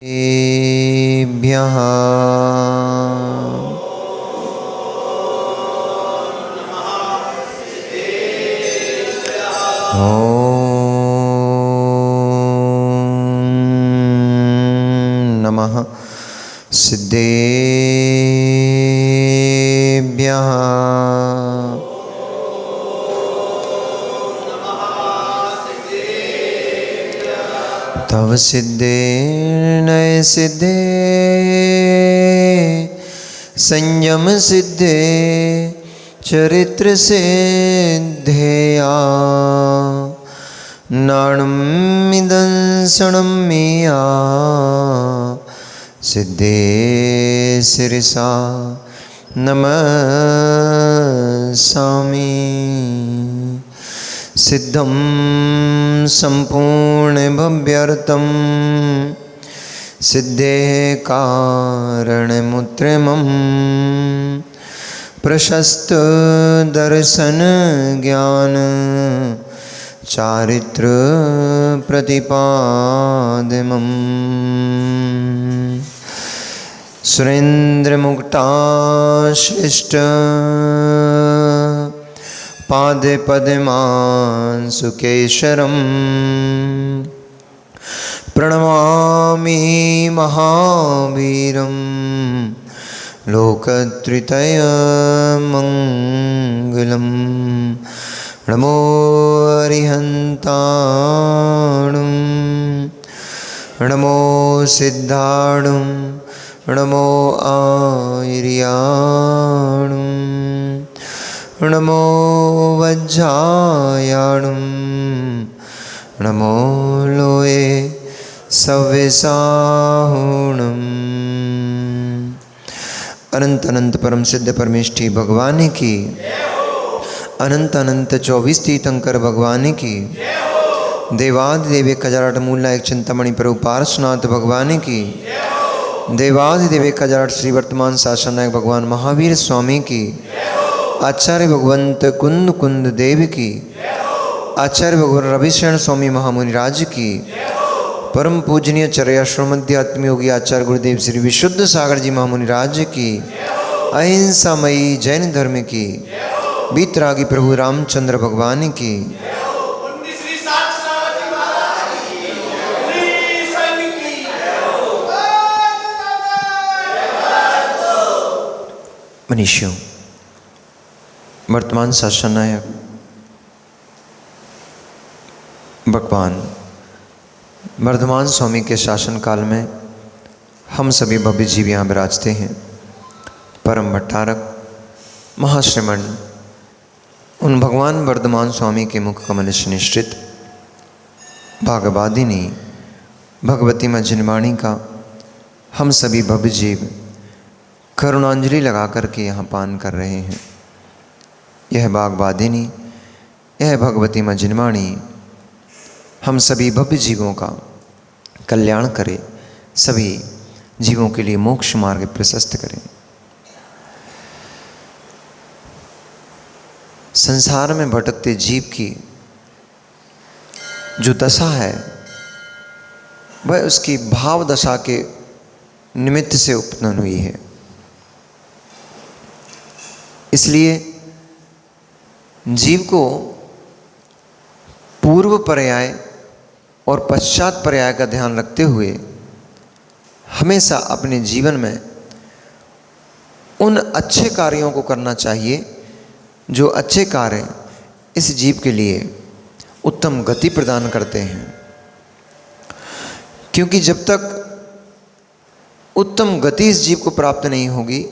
एभ्यः नमः सिद्धेभ्यः तव सिद्धे नय सिद्धे संयम सिद्धे चरित्र सिद्धेया नाणमिदंसणं मेया सिद्धे सिरसा नमस्सामि। सिद्धं सम्पूर्णभव्यर्थं सिद्धेः कारणमुत्तमं प्रशस्त दर्शन ज्ञान चारित्र प्रतिपादमम् सुरेन्द्र मुक्ताश्लिष्ट पादे पद्मांशुकेशरं प्रणमामि महावीरं लोकत्रयमङ्गलं। नमो अरिहन्ताणं नमो सिद्धाणं नमो आर्याणं नमो वज्रायाणं नमो लोये सव्यसाहुणम्। अनंत अनंत परम सिद्ध परमेष्ठी भगवान की, अनंत अनंत 24 तीर्थंकर भगवान की, देवादिदेव 1008 मूल एक चिंतामणि प्रभु पार्श्वनाथ भगवान की, देवादिदेव 1008 श्री वर्तमान शासन नायक भगवान महावीर स्वामी की, आचार्य भगवंत कुंद कुंद देव की, आचार्य भगवान रविशरण स्वामी महामुनि राज की, परम पूजनीय चर्याश्रमध्य आत्मयोगी आचार्य गुरुदेव श्री विशुद्ध सागर जी महामुनि राज की, अहिंसामयी जैन धर्म की, बीतरागी प्रभु रामचंद्र भगवान की, मनीषियों, वर्तमान शासन नायक भगवान वर्धमान स्वामी के शासन काल में हम सभी भव्य जीव यहाँ विराजते हैं। परम भट्टारक महाश्रमण उन भगवान वर्धमान स्वामी के मुख कमल से निश्चित भागवादिनी भगवती माँ जिनवाणी का हम सभी भव्य जीव करुणांजलि लगा करके यहाँ पान कर रहे हैं। यह भागवादिनी, यह भगवती माँ जिनवाणी हम सभी भव्य जीवों का कल्याण करे, सभी जीवों के लिए मोक्ष मार्ग प्रशस्त करें। संसार में भटकते जीव की जो दशा है वह उसकी भाव दशा के निमित्त से उत्पन्न हुई है। इसलिए जीव को पूर्व पर्याय और पश्चात पर्याय का ध्यान रखते हुए हमेशा अपने जीवन में उन अच्छे कार्यों को करना चाहिए जो अच्छे कार्य इस जीव के लिए उत्तम गति प्रदान करते हैं। क्योंकि जब तक उत्तम गति इस जीव को प्राप्त नहीं होगी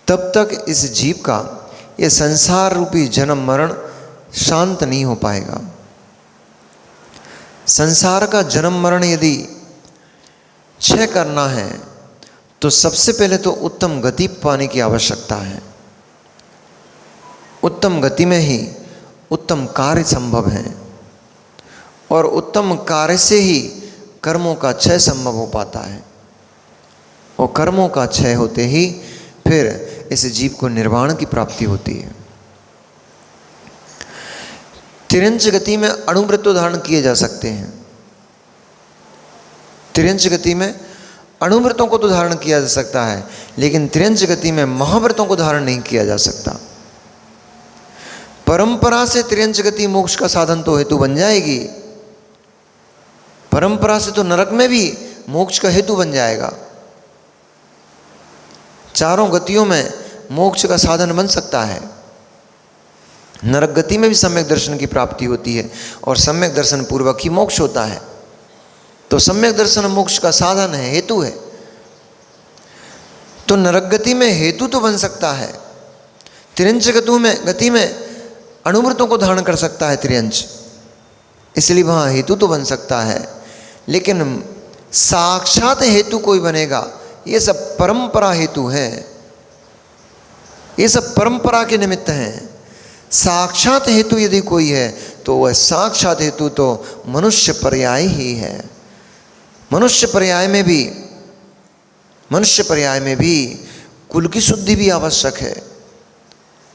तब तक इस जीव का यह संसार रूपी जन्म मरण शांत नहीं हो पाएगा। संसार का जन्म मरण यदि क्षय करना है तो सबसे पहले तो उत्तम गति पाने की आवश्यकता है। उत्तम गति में ही उत्तम कार्य संभव है और उत्तम कार्य से ही कर्मों का क्षय संभव हो पाता है और कर्मों का क्षय होते ही फिर इस जीव को निर्वाण की प्राप्ति होती है। तिरंज गति में अणुवृत्त धारण किए जा सकते हैं। तिरंज गति में अणुव्रतों को तो धारण किया जा सकता है, लेकिन त्रियंच गति में महाव्रतों को धारण नहीं किया जा सकता। परंपरा से त्रियंच गति मोक्ष का साधन तो हेतु बन जाएगी, परंपरा से तो नरक में भी मोक्ष का हेतु बन जाएगा। चारों गतियों में मोक्ष का साधन बन सकता है। नरक गति में भी सम्यक दर्शन की प्राप्ति होती है और सम्यक दर्शन पूर्वक ही मोक्ष होता है। तो सम्यक दर्शन मोक्ष का साधन है, हेतु है। तो नरक गति में हेतु तो बन सकता है, त्रियंच गति में अणुव्रतों को धारण कर सकता है त्रियंच, इसलिए वहाँ हेतु तो बन सकता है। लेकिन साक्षात हेतु कोई बनेगा, ये सब परंपरा हेतु है, ये सब परंपरा के निमित्त हैं। साक्षात हेतु यदि कोई है तो वह साक्षात हेतु तो मनुष्य पर्याय ही है। मनुष्य पर्याय में भी कुल की शुद्धि भी आवश्यक है,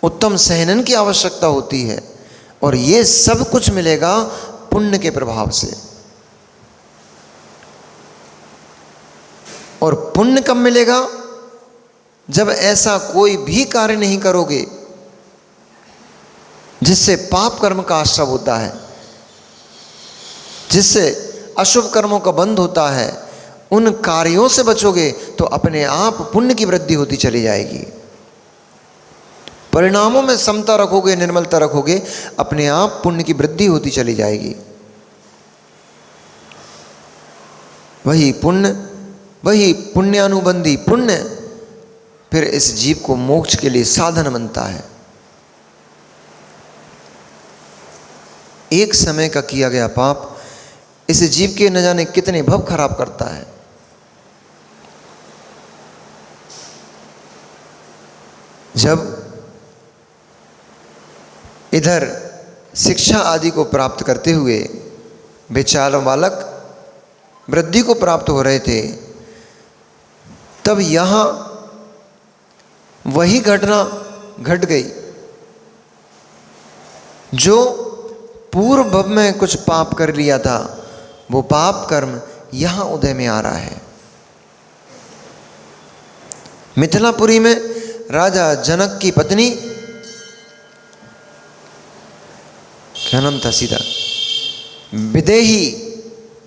उत्तम सहनन की आवश्यकता होती है, और ये सब कुछ मिलेगा पुण्य के प्रभाव से। और पुण्य कब मिलेगा? जब ऐसा कोई भी कार्य नहीं करोगे जिससे पाप कर्म का आश्रव होता है, जिससे अशुभ कर्मों का बंध होता है, उन कार्यों से बचोगे तो अपने आप पुण्य की वृद्धि होती चली जाएगी। परिणामों में समता रखोगे, निर्मलता रखोगे, अपने आप पुण्य की वृद्धि होती चली जाएगी। वही पुण्यानुबंधी पुण्य फिर इस जीव को मोक्ष के लिए साधन बनता है। एक समय का किया गया पाप इस जीव के न जाने कितने भव खराब करता है। जब इधर शिक्षा आदि को प्राप्त करते हुए बेचारे बालक वृद्धि को प्राप्त हो रहे थे, तब यहाँ वही घटना घट गई जो पूर्व भव में कुछ पाप कर लिया था, वो पाप कर्म यहाँ उदय में आ रहा है। मिथिलापुरी में राजा जनक की पत्नी, क्या नाम था सीधा,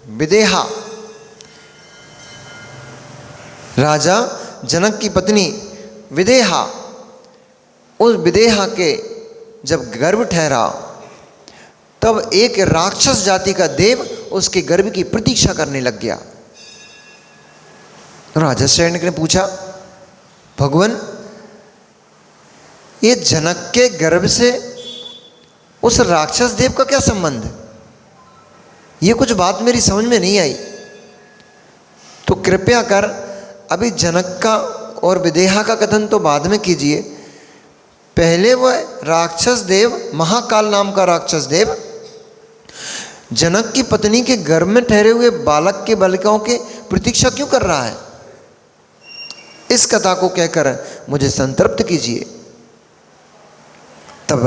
विदेहा, राजा जनक की पत्नी विदेहा, उस विदेहा के जब गर्भ ठहरा तब एक राक्षस जाति का देव उसके गर्भ की प्रतीक्षा करने लग गया। राजा शरण्य ने पूछा, भगवान ये जनक के गर्भ से उस राक्षस देव का क्या संबंध है? ये कुछ बात मेरी समझ में नहीं आई, तो कृपया कर अभी जनक का और विदेहा का कथन तो बाद में कीजिए, पहले वह राक्षस देव, महाकाल नाम का राक्षस देव जनक की पत्नी के गर्भ में ठहरे हुए बालक के बालिकाओं के प्रतीक्षा क्यों कर रहा है? इस कथा को कहकर मुझे संतृप्त कीजिए। तब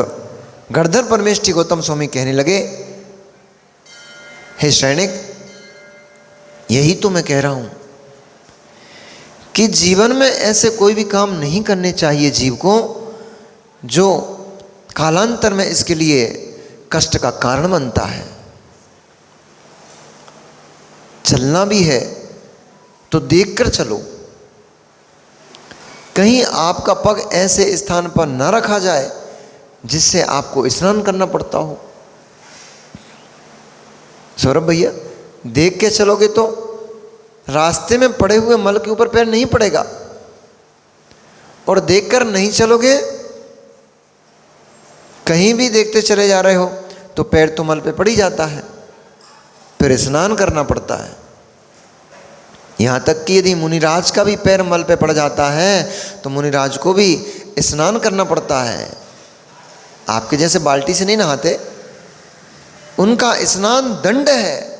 गणधर परमेष्ठी गौतम स्वामी कहने लगे, हे शैनिक, यही तो मैं कह रहा हूं कि जीवन में ऐसे कोई भी काम नहीं करने चाहिए जीव को जो कालांतर में इसके लिए कष्ट का कारण बनता है। चलना भी है तो देखकर चलो, कहीं आपका पग ऐसे स्थान पर न रखा जाए जिससे आपको स्नान करना पड़ता हो। सौरभ भैया, देख के चलोगे तो रास्ते में पड़े हुए मल के ऊपर पैर नहीं पड़ेगा, और देखकर नहीं चलोगे, कहीं भी देखते चले जा रहे हो तो पैर तो मल पे पड़ ही जाता है, फिर स्नान करना पड़ता है। यहाँ तक कि यदि मुनिराज का भी पैर मल पे पड़ जाता है तो मुनिराज को भी स्नान करना पड़ता है। आपके जैसे बाल्टी से नहीं नहाते, उनका स्नान दंड है,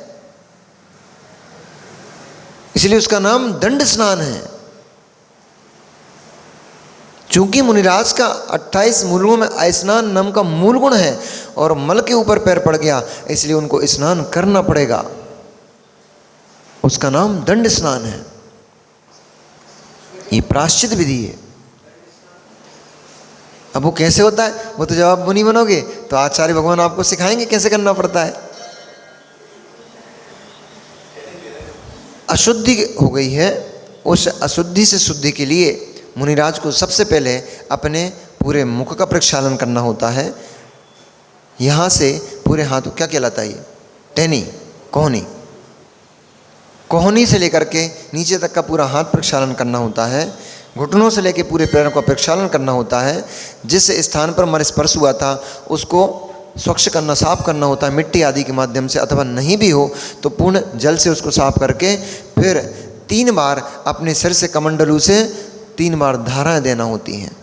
इसलिए उसका नाम दंड स्नान है। चूंकि मुनिराज का 28 मूलों में स्नान नाम का मूल गुण है और मल के ऊपर पैर पड़ गया, इसलिए उनको स्नान करना पड़ेगा, उसका नाम दंड स्नान है। ये प्रायश्चित विधि है। अब वो कैसे होता है, वो तो जब आप मुनि बनोगे तो आचार्य भगवान आपको सिखाएंगे कैसे करना पड़ता है। अशुद्धि हो गई है, उस अशुद्धि से शुद्धि के लिए मुनिराज को सबसे पहले अपने पूरे मुख का प्रक्षालन करना होता है। यहाँ से पूरे हाथ, क्या कहलाता है ये, टहनी, कोहनी, कोहनी से लेकर के नीचे तक का पूरा हाथ प्रक्षालन करना होता है। घुटनों से लेकर पूरे पैरों का प्रक्षालन करना होता है। जिस स्थान पर हमारे स्पर्श हुआ था उसको स्वच्छ करना, साफ करना होता है मिट्टी आदि के माध्यम से, अथवा नहीं भी हो तो पूर्ण जल से उसको साफ करके फिर 3 बार अपने सिर से कमंडलू से 3 बार धाराएं देना होती हैं।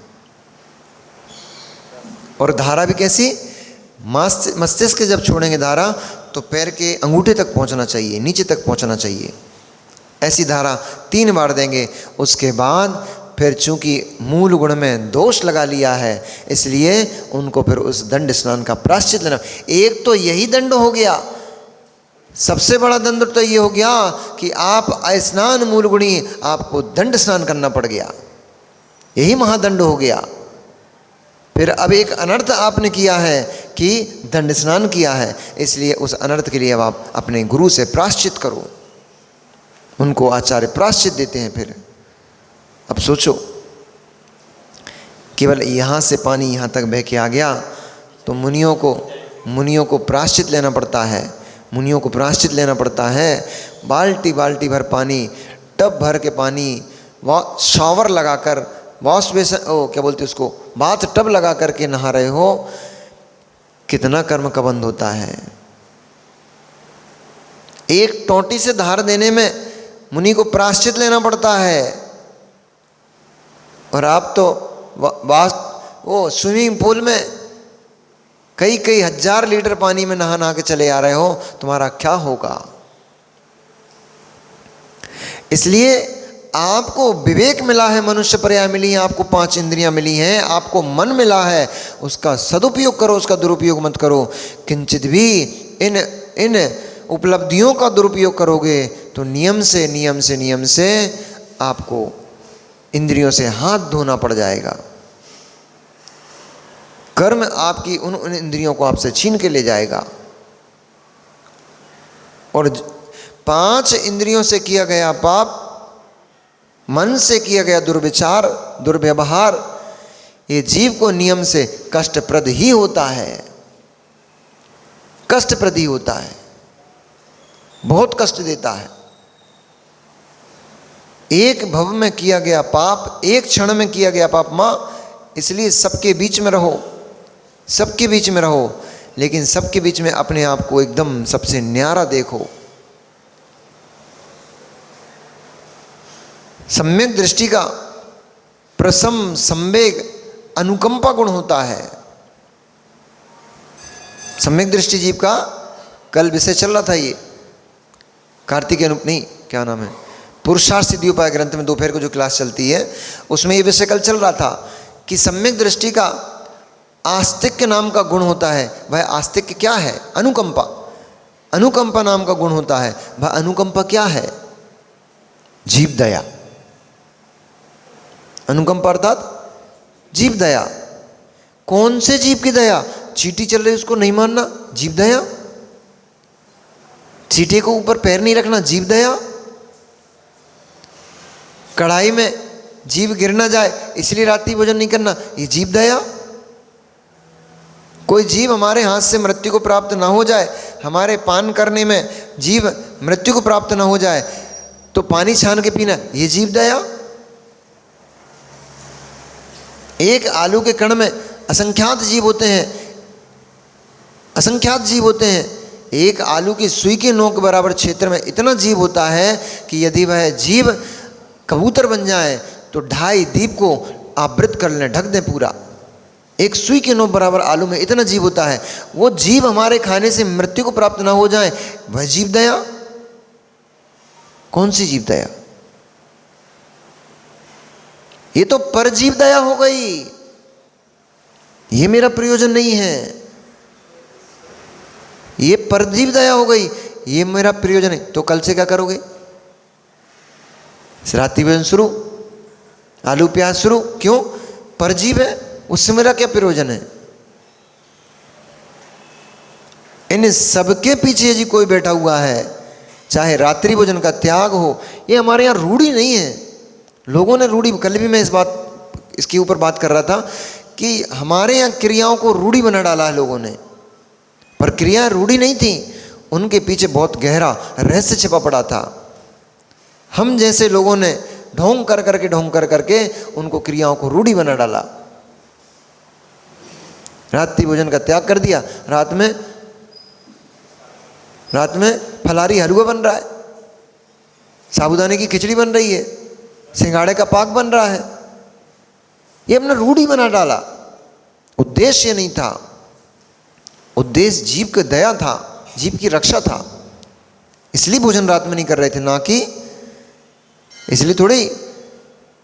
और धारा भी कैसी, मस्तिष्क जब छोड़ेंगे धारा तो पैर के अंगूठे तक पहुंचना चाहिए, नीचे तक पहुंचना चाहिए। ऐसी धारा 3 बार देंगे। उसके बाद फिर चूंकि मूल गुण में दोष लगा लिया है इसलिए उनको फिर उस दंड स्नान का प्रायश्चित लेना। एक तो यही दंड हो गया, सबसे बड़ा दंड तो ये हो गया कि आप अस्नान मूल गुणी, आपको दंड स्नान करना पड़ गया, यही महादंड हो गया। फिर अब एक अनर्थ आपने किया है कि दंड स्नान किया है, इसलिए उस अनर्थ के लिए अब आप अपने गुरु से प्रायश्चित करो। उनको आचार्य प्रायश्चित देते हैं। फिर अब सोचो, केवल यहाँ से पानी यहाँ तक बह के आ गया तो मुनियों को प्रायश्चित लेना पड़ता है। मुनियों को प्रायश्चित लेना पड़ता है। बाल्टी बाल्टी भर पानी, टब भर के पानी, शावर लगाकर, वॉश बेसन, क्या बोलते उसको, बाथ टब लगा करके नहा रहे हो। कितना कर्म का बंध होता है। एक टोंटी से धार देने में मुनि को प्रायश्चित लेना पड़ता है। और आप तो वो स्विमिंग पूल में कई कई हजार लीटर पानी में नहा नहा के चले आ रहे हो, तुम्हारा क्या होगा। इसलिए आपको विवेक मिला है, मनुष्य पर्याय मिली है, आपको 5 इंद्रियां मिली हैं, आपको मन मिला है, उसका सदुपयोग करो, उसका दुरुपयोग मत करो। किंचित भी इन उपलब्धियों का दुरुपयोग करोगे तो नियम से आपको इंद्रियों से हाथ धोना पड़ जाएगा। कर्म आपकी उन इंद्रियों को आपसे छीन के ले जाएगा। और 5 इंद्रियों से किया गया पाप, मन से किया गया दुर्विचार, दुर्व्यवहार, ये जीव को नियम से कष्टप्रद ही होता है, कष्टप्रद ही होता है, बहुत कष्ट देता है। एक भव में किया गया पाप, एक क्षण में किया गया पाप माँ, इसलिए सबके बीच में रहो, सबके बीच में रहो, लेकिन सबके बीच में अपने आप को एकदम सबसे न्यारा देखो। सम्यक दृष्टि का प्रसम, संवेग, अनुकंपा गुण होता है। सम्यक दृष्टि जीव का कल विषय चल रहा था, ये कार्तिक नहीं, क्या नाम है, पुरुषार्थ सिद्धि उपाय ग्रंथ में दोपहर को जो क्लास चलती है उसमें ये विषय कल चल रहा था कि सम्यक दृष्टि का आस्तिक्य नाम का गुण होता है। वह आस्तिक्य क्या है? अनुकंपा। अनुकंपा नाम का गुण होता है। वह अनुकंपा क्या है? जीव दया। अनुकंपा अर्थात जीव दया। कौन से जीव की दया? चींटी चल रही उसको नहीं मारना, जीव दया। चींटी को ऊपर पैर नहीं रखना, जीव दया। कढ़ाई में जीव गिर ना जाए इसलिए रात्रि भोजन नहीं करना, ये जीव दया। कोई जीव हमारे हाथ से मृत्यु को प्राप्त ना हो जाए, हमारे पान करने में जीव मृत्यु को प्राप्त ना हो जाए तो पानी छान के पीना, ये जीव दया। एक आलू के कण में असंख्यात जीव होते हैं, असंख्यात जीव होते हैं। एक आलू की सुई के नोक बराबर क्षेत्र में इतना जीव होता है कि यदि वह जीव कबूतर बन जाए तो 2.5 द्वीप को आवृत कर लें, ढक दें पूरा। एक सुई के नोक बराबर आलू में इतना जीव होता है। वो जीव हमारे खाने से मृत्यु को प्राप्त ना हो जाए, वह जीव दया। कौन सी जीव दया? ये तो परजीव दया हो गई, ये मेरा प्रयोजन नहीं है। ये परजीव दया हो गई, ये मेरा प्रयोजन है। तो कल से क्या करोगे? रात्रि भोजन शुरू, आलू प्याज शुरू, क्यों? परजीव है, उससे मेरा क्या प्रयोजन है? इन सबके पीछे जी कोई बैठा हुआ है, चाहे रात्रि भोजन का त्याग हो। ये हमारे यहाँ रूढ़ी नहीं है, लोगों ने रूढ़ी, कल भी मैं इसके ऊपर बात कर रहा था कि हमारे यहाँ क्रियाओं को रूढ़ी बना डाला है लोगों ने, पर क्रियाएं रूढ़ी नहीं थी, उनके पीछे बहुत गहरा रहस्य छिपा पड़ा था। हम जैसे लोगों ने ढोंग कर करके उनको क्रियाओं को रूढ़ी बना डाला। रात्रि भोजन का त्याग कर दिया, रात में फलारी हलवा बन रहा है, साबूदाने की खिचड़ी बन रही है, सिंगाड़े का पाक बन रहा है। ये हमने रूढ़ी बना डाला। उद्देश्य नहीं था, उद्देश्य जीव की दया था, जीव की रक्षा था। इसलिए भोजन रात में नहीं कर रहे थे, ना कि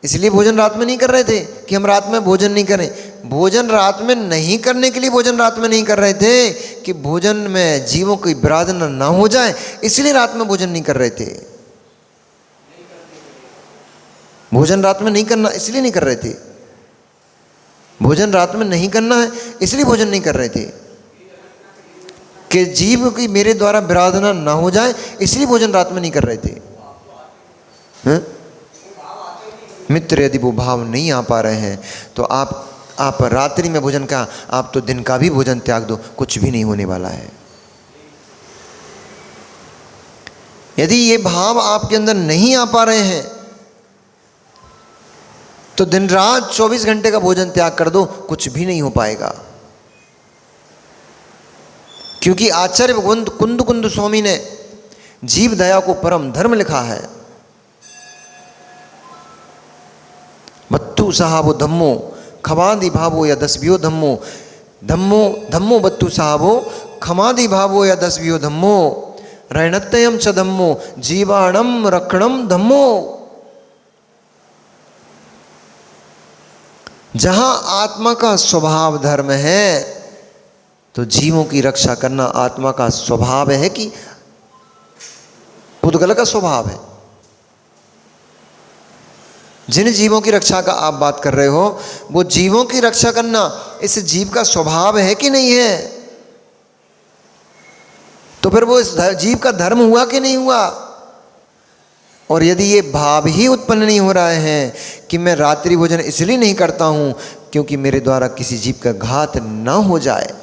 इसलिए भोजन रात में नहीं कर रहे थे कि हम रात में भोजन नहीं करें। भोजन रात में नहीं करने के लिए भोजन रात में नहीं कर रहे थे कि भोजन में जीवों की विराधना ना हो जाए, इसलिए रात में भोजन नहीं कर रहे थे। भोजन रात में नहीं करना इसलिए नहीं कर रहे थे, भोजन रात में नहीं करना है इसलिए भोजन नहीं कर रहे थे कि जीव की मेरे द्वारा विराधना ना हो जाए, इसलिए भोजन रात में नहीं कर रहे थे। मित्र यदि वो भाव नहीं आ पा रहे हैं तो आप रात्रि में भोजन का, आप तो दिन का भी भोजन त्याग दो, कुछ भी नहीं होने वाला है। यदि ये भाव आपके अंदर नहीं आ पा रहे हैं तो दिन रात 24 घंटे का भोजन त्याग कर दो, कुछ भी नहीं हो पाएगा। क्योंकि आचार्य भगवंत कुंद स्वामी ने जीव दया को परम धर्म लिखा है। बत्तु साहबो धम्मो खमादि भावो या 10 धम्मो, धम्मो बत्तु साहबो खमादि भावो या 10 धम्मो, रणत्ययम च धम्मो जीवाणम रक्षणम धम्मो। जहां आत्मा का स्वभाव धर्म है तो जीवों की रक्षा करना आत्मा का स्वभाव है कि पुद्गल का स्वभाव है। जिन जीवों की रक्षा का आप बात कर रहे हो, वो जीवों की रक्षा करना इस जीव का स्वभाव है कि नहीं है? तो फिर वो इस जीव का धर्म हुआ कि नहीं हुआ? और यदि ये भाव ही उत्पन्न नहीं हो रहे हैं कि मैं रात्रि भोजन इसलिए नहीं करता हूं क्योंकि मेरे द्वारा किसी जीव का घात ना हो जाए,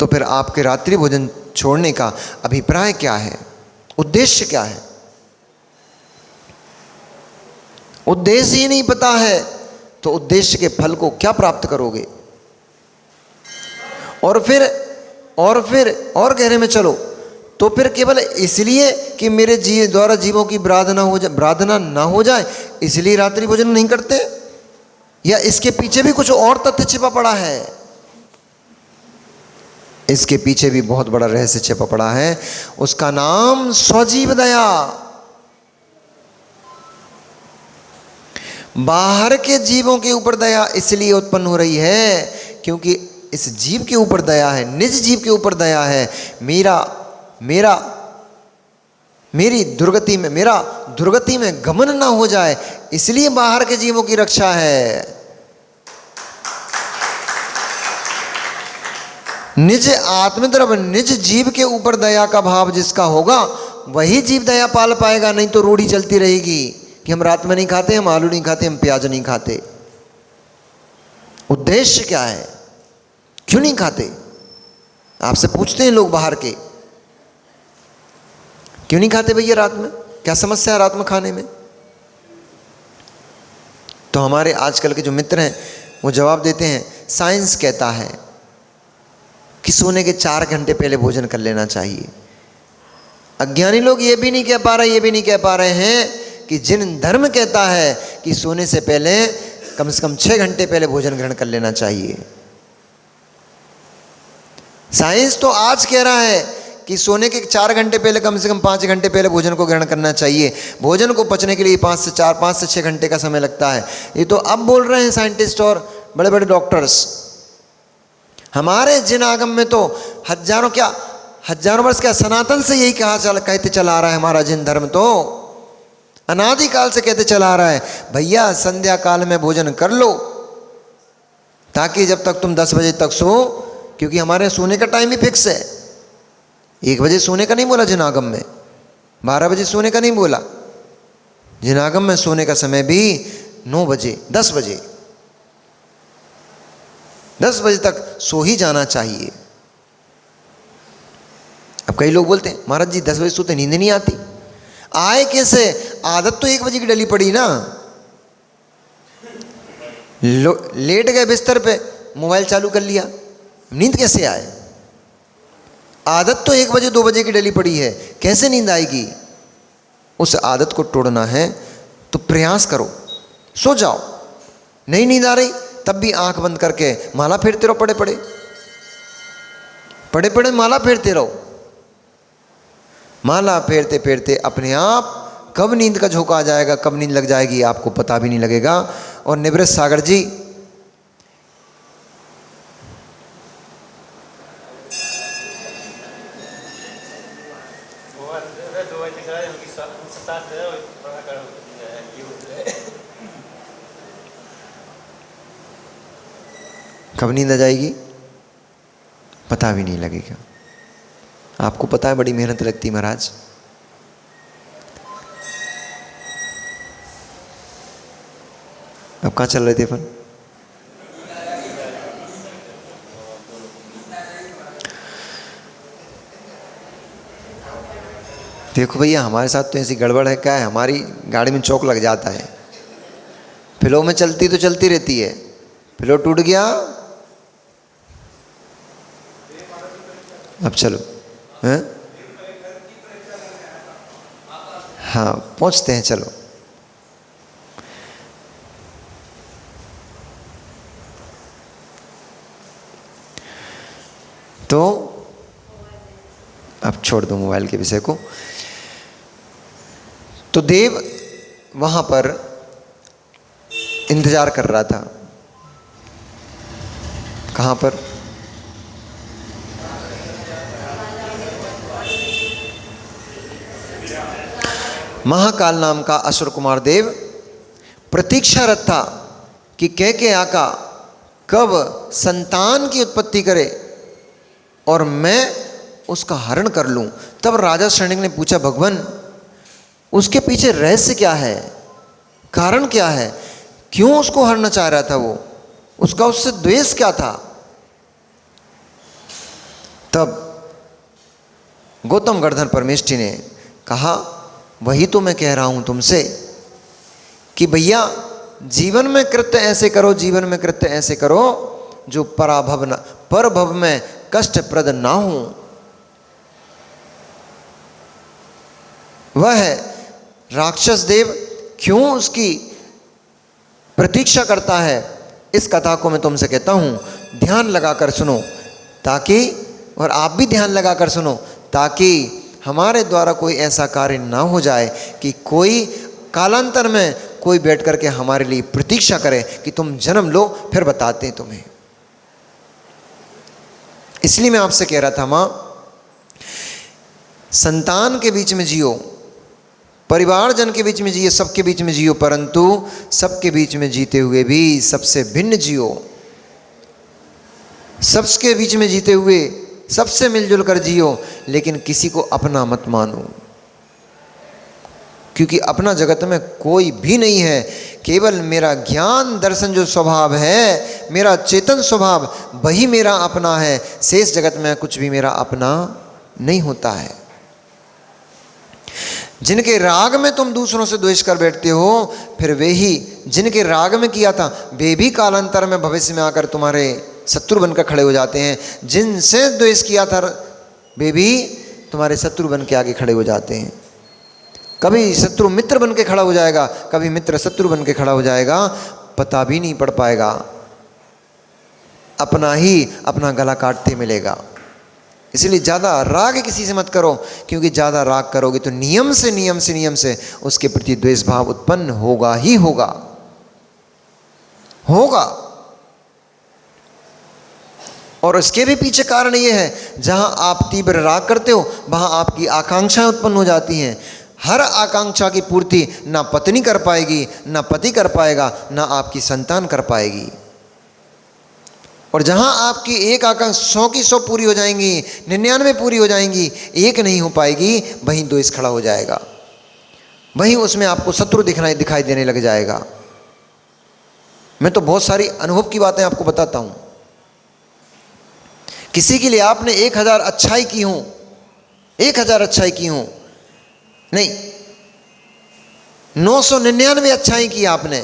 तो फिर आपके रात्रि भोजन छोड़ने का अभिप्राय क्या है, उद्देश्य क्या है? उद्देश्य ही नहीं पता है तो उद्देश्य के फल को क्या प्राप्त करोगे? और फिर और गहरे में चलो तो फिर केवल इसलिए कि मेरे द्वारा जीवों की विराधना ना हो जाए इसलिए रात्रि भोजन नहीं करते, या इसके पीछे भी कुछ और तथ्य छिपा पड़ा है? इसके पीछे भी बहुत बड़ा रहस्य छिपा पड़ा है, उसका नाम स्वजीव दया। बाहर के जीवों के ऊपर दया इसलिए उत्पन्न हो रही है क्योंकि इस जीव के ऊपर दया है, निज जीव के ऊपर दया है। मेरी दुर्गति में गमन ना हो जाए इसलिए बाहर के जीवों की रक्षा है। निज आत्मद्रव निज जीव के ऊपर दया का भाव जिसका होगा वही जीव दया पाल पाएगा, नहीं तो रूढ़ी चलती रहेगी कि हम रात में नहीं खाते, हम आलू नहीं खाते, हम प्याज नहीं खाते। उद्देश्य क्या है, क्यों नहीं खाते? आपसे पूछते हैं लोग बाहर के, क्यों नहीं खाते भैया रात में, क्या समस्या है रात में खाने में? तो हमारे आजकल के जो मित्र हैं वो जवाब देते हैं, साइंस कहता है कि सोने के 4 घंटे पहले भोजन कर लेना चाहिए। अज्ञानी लोग ये भी नहीं कह पा रहे हैं कि जिन धर्म कहता है कि सोने से पहले कम से कम 6 घंटे पहले भोजन ग्रहण कर लेना चाहिए। साइंस तो आज कह रहा है कि सोने के 4 घंटे पहले कम से कम 5 घंटे पहले भोजन को ग्रहण करना चाहिए। भोजन को पचने के लिए 5 से 6 घंटे का समय लगता है। ये तो अब बोल रहे हैं साइंटिस्ट और बड़े बड़े डॉक्टर्स। हमारे जिन आगम में तो हजारों वर्ष क्या सनातन से यही कहते चला आ रहा है हमारा जिन धर्म। तो अनादिकाल से कहते चला आ रहा है, भैया संध्या काल में भोजन कर लो, ताकि जब तक तुम 10 बजे तक सो, क्योंकि हमारे सोने का टाइम ही फिक्स है। 1 बजे सोने का नहीं बोला जिनागम में, 12 बजे सोने का नहीं बोला। जिनागम में सोने का समय भी 9 बजे, 10 बजे, 10 बजे तक सो ही जाना चाहिए। अब कई लोग बोलते हैं महाराज जी 10 बजे सोते नींद नहीं आती। आए कैसे? आदत तो 1 बजे की डली पड़ी ना। लेट गए बिस्तर पे, मोबाइल चालू कर लिया, नींद कैसे आए? आदत तो 1 बजे 2 बजे की डली पड़ी है, कैसे नींद आएगी? उस आदत को तोड़ना है तो प्रयास करो, सो जाओ। नहीं नींद आ रही तब भी आंख बंद करके माला फेरते रहो, पड़े पड़े पड़े पड़े माला फेरते रहो। माला फेरते फेरते अपने आप कब नींद का झोंका आ जाएगा, कब नींद लग जाएगी आपको पता भी नहीं लगेगा। और निवृत्त सागर जी कब नींद आ जाएगी पता भी नहीं लगेगा। आपको पता है बड़ी मेहनत लगती है महाराज। अब कहाँ चल रहे थे अपन? देखो भैया हमारे साथ तो ऐसी गड़बड़ है, क्या है, हमारी गाड़ी में चौक लग जाता है। फ्लो में चलती तो चलती रहती है, फ्लो टूट गया, अब चलो हैं? हाँ पहुंचते हैं, चलो। तो अब छोड़ दो मोबाइल के विषय को। तो देव वहां पर इंतजार कर रहा था। कहां पर? महाकाल नाम का असुर कुमार देव प्रतीक्षारत था कि के आका कब संतान की उत्पत्ति करे और मैं उसका हरण कर लूं। तब राजा शनिक ने पूछा, भगवान उसके पीछे रहस्य क्या है, कारण क्या है, क्यों उसको हरना चाह रहा था वो, उसका उससे द्वेष क्या था? तब गौतम गर्दन परमेष्ठी ने कहा, वही तो मैं कह रहा हूं तुमसे कि भैया जीवन में कृत्य ऐसे करो, जीवन में कृत्य ऐसे करो जो पराभव न, परभव में कष्टप्रद ना हो। वह है राक्षस देव क्यों उसकी प्रतीक्षा करता है, इस कथा को मैं तुमसे कहता हूं, ध्यान लगाकर सुनो ताकि, और आप भी ध्यान लगाकर सुनो ताकि हमारे द्वारा कोई ऐसा कार्य ना हो जाए कि कोई कालांतर में कोई बैठ करके हमारे लिए प्रतीक्षा करे कि तुम जन्म लो फिर बताते हैं तुम्हें। इसलिए मैं आपसे कह रहा था मां, संतान के बीच में जियो, परिवारजन के बीच में जियो, सबके बीच में जियो, परंतु सबके बीच में जीते हुए भी सबसे भिन्न जियो। सबके बीच में जीते हुए सबसे मिलजुल कर जियो, लेकिन किसी को अपना मत मानो, क्योंकि अपना जगत में कोई भी नहीं है। केवल मेरा ज्ञान दर्शन जो स्वभाव है, मेरा चेतन स्वभाव, वही मेरा अपना है। शेष जगत में कुछ भी मेरा अपना नहीं होता है। जिनके राग में तुम दूसरों से द्वेष कर बैठते हो, फिर वे ही जिनके राग में किया था वे भी कालांतर में भविष्य में आकर तुम्हारे शत्रु बनकर खड़े हो जाते हैं। जिनसे द्वेष किया था वे भी तुम्हारे शत्रु बन के आगे खड़े हो जाते हैं। कभी शत्रु मित्र बन के खड़ा हो जाएगा, कभी मित्र शत्रु बन के खड़ा हो जाएगा, पता भी नहीं पड़ पाएगा, अपना ही अपना गला काटते मिलेगा। इसलिए ज़्यादा राग किसी से मत करो, क्योंकि ज़्यादा राग करोगे तो नियम से उसके प्रति द्वेष भाव उत्पन्न होगा ही होगा। और उसके भी पीछे कारण ये है, जहाँ आप तीव्र राग करते हो वहाँ आपकी आकांक्षाएं उत्पन्न हो जाती हैं। हर आकांक्षा की पूर्ति ना पत्नी कर पाएगी, ना पति कर पाएगा, ना आपकी संतान कर पाएगी। और जहां आपकी एक आकांक्षा 100 की 100 पूरी हो जाएंगी, 99 पूरी हो जाएंगी, एक नहीं हो पाएगी, वहीं द्वेष खड़ा हो जाएगा, वहीं उसमें आपको शत्रु दिखाई देने लग जाएगा। मैं तो बहुत सारी अनुभव की बातें आपको बताता हूं। किसी के लिए आपने 1000 अच्छाई की हो, 1000 अच्छाई की हो, नहीं 999 अच्छाई की आपने,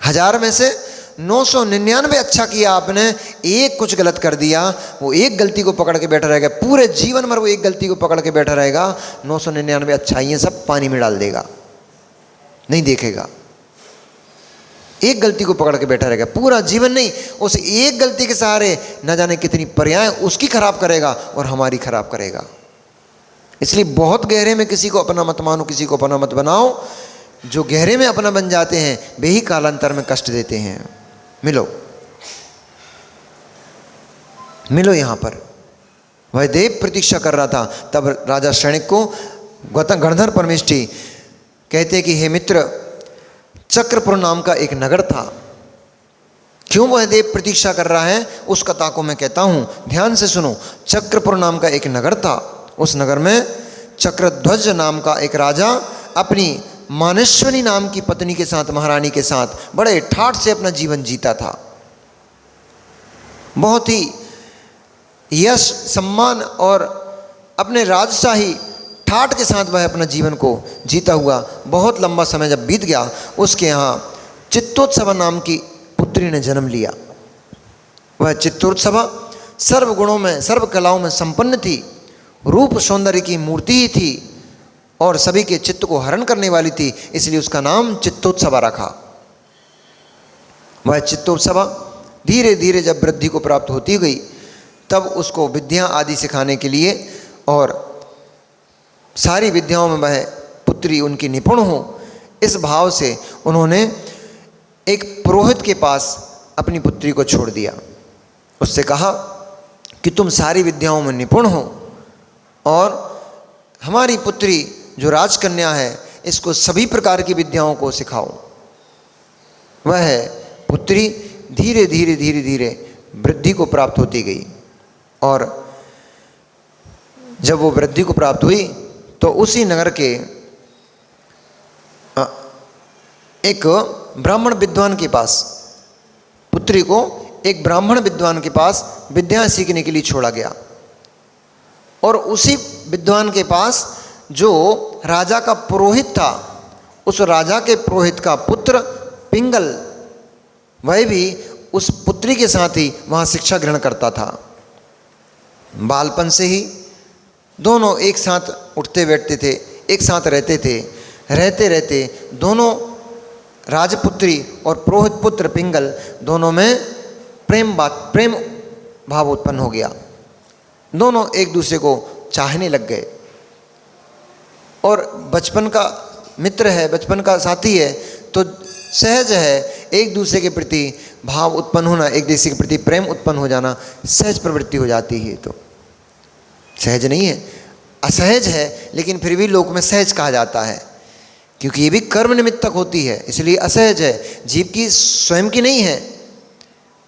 1000 में से 999 अच्छा किया आपने, एक कुछ गलत कर दिया, वो एक गलती को पकड़ के बैठा रहेगा, पूरे जीवन भर वो एक गलती को पकड़ के बैठा रहेगा, 999 अच्छाइयां सब पानी में डाल देगा, नहीं देखेगा। एक गलती को पकड़ के बैठा रहेगा पूरा जीवन, नहीं उस एक गलती के सहारे न जाने कितनी पर्याय उसकी खराब करेगा और हमारी खराब करेगा। इसलिए बहुत गहरे में किसी को अपना मत मानो, किसी को अपना मत बनाओ। जो गहरे में अपना बन जाते हैं वे ही कालांतर में कष्ट देते हैं। मिलो मिलो यहाँ पर। वह देव प्रतीक्षा कर रहा था, तब राजा सैनिक को गणधर परमेष्ठी कहते कि हे मित्र, चक्रपुर नाम का एक नगर था। क्यों वह देव प्रतीक्षा कर रहा है उस कथा को मैं कहता हूं, ध्यान से सुनो। चक्रपुर नाम का एक नगर था, उस नगर में चक्रध्वज नाम का एक राजा अपनी मानेश्वरी नाम की पत्नी के साथ, महारानी के साथ बड़े ठाठ से अपना जीवन जीता था। बहुत ही यश, सम्मान और अपने राजशाही ठाठ के साथ वह अपना जीवन को जीता हुआ बहुत लंबा समय जब बीत गया, उसके यहाँ चित्तोत्सव नाम की पुत्री ने जन्म लिया। वह चित्तोत्सव सर्व गुणों में, सर्व कलाओं में संपन्न थी, रूप सौंदर्य की मूर्ति ही थी और सभी के चित्त को हरण करने वाली थी, इसलिए उसका नाम चित्तोत्सव रखा। वह चित्तोत्सव धीरे धीरे जब वृद्धि को प्राप्त होती गई, तब उसको विद्या आदि सिखाने के लिए और सारी विद्याओं में वह पुत्री उनकी निपुण हो, इस भाव से उन्होंने एक पुरोहित के पास अपनी पुत्री को छोड़ दिया। उससे कहा कि तुम सारी विद्याओं में निपुण हो और हमारी पुत्री जो राजकन्या है इसको सभी प्रकार की विद्याओं को सिखाओ। वह पुत्री धीरे धीरे धीरे धीरे वृद्धि को प्राप्त होती गई और जब वो वृद्धि को प्राप्त हुई तो उसी नगर के एक ब्राह्मण विद्वान के पास पुत्री को एक ब्राह्मण विद्वान के पास विद्या सीखने के लिए छोड़ा गया। और उसी विद्वान के पास जो राजा का पुरोहित था, उस राजा के पुरोहित का पुत्र पिंगल, वह भी उस पुत्री के साथ ही वहाँ शिक्षा ग्रहण करता था। बालपन से ही दोनों एक साथ उठते बैठते थे, एक साथ रहते थे। रहते रहते दोनों राजपुत्री और पुरोहित पुत्र पिंगल दोनों में प्रेम भाव उत्पन्न हो गया। दोनों एक दूसरे को चाहने लग गए और बचपन का मित्र है, बचपन का साथी है, तो सहज है एक दूसरे के प्रति भाव उत्पन्न होना, एक दूसरे के प्रति प्रेम उत्पन्न हो जाना सहज प्रवृत्ति हो जाती है। तो सहज नहीं है, असहज है, लेकिन फिर भी लोक में सहज कहा जाता है क्योंकि ये भी कर्म निमित्तक होती है, इसलिए असहज है। जीव की स्वयं की नहीं है,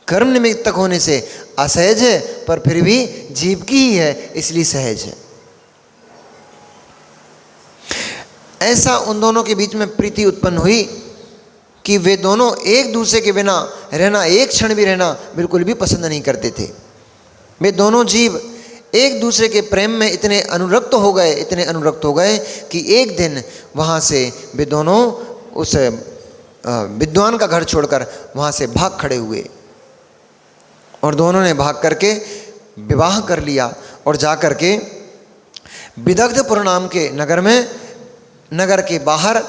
कर्म निमित्तक होने से असहज है, पर फिर भी जीव की ही है, इसलिए सहज है। ऐसा उन दोनों के बीच में प्रीति उत्पन्न हुई कि वे दोनों एक दूसरे के बिना रहना, एक क्षण भी रहना बिल्कुल भी पसंद नहीं करते थे। वे दोनों जीव एक दूसरे के प्रेम में इतने अनुरक्त हो गए, इतने अनुरक्त हो गए कि एक दिन वहाँ से वे दोनों उस विद्वान का घर छोड़कर वहाँ से भाग खड़े हुए और दोनों ने भाग करके विवाह कर लिया और जा कर के विदग्धपुर नाम के नगर में, नगर के बाहर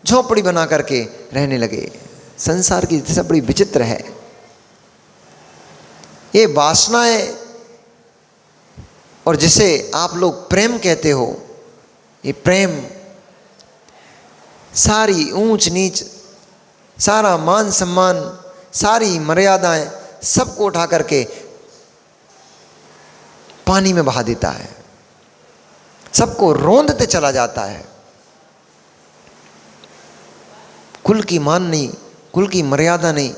झोपड़ी बना करके रहने लगे। संसार की दिशा बड़ी विचित्र है। ये वासनाएं और जिसे आप लोग प्रेम कहते हो, ये प्रेम सारी ऊंच नीच, सारा मान सम्मान, सारी मर्यादाएं सबको उठा करके पानी में बहा देता है। सबको रौंदते चला जाता है। कुल की मान नहीं, कुल की मर्यादा नहीं,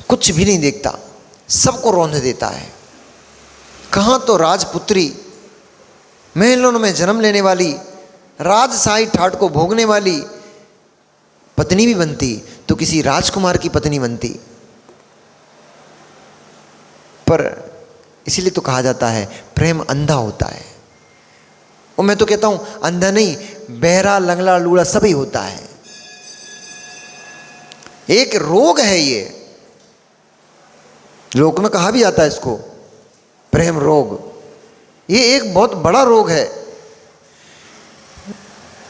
कुछ भी नहीं देखता, सबको रौंद देता है। कहाँ तो राजपुत्री, महलों में जन्म लेने वाली, राजशाही ठाट को भोगने वाली पत्नी भी बनती तो किसी राजकुमार की पत्नी बनती। पर इसीलिए तो कहा जाता है प्रेम अंधा होता है। और मैं तो कहता हूं अंधा नहीं, बहरा लंगड़ा लूड़ा सभी होता है। एक रोग है ये, लोक में कहा भी जाता है इसको प्रेम रोग। ये एक बहुत बड़ा रोग है।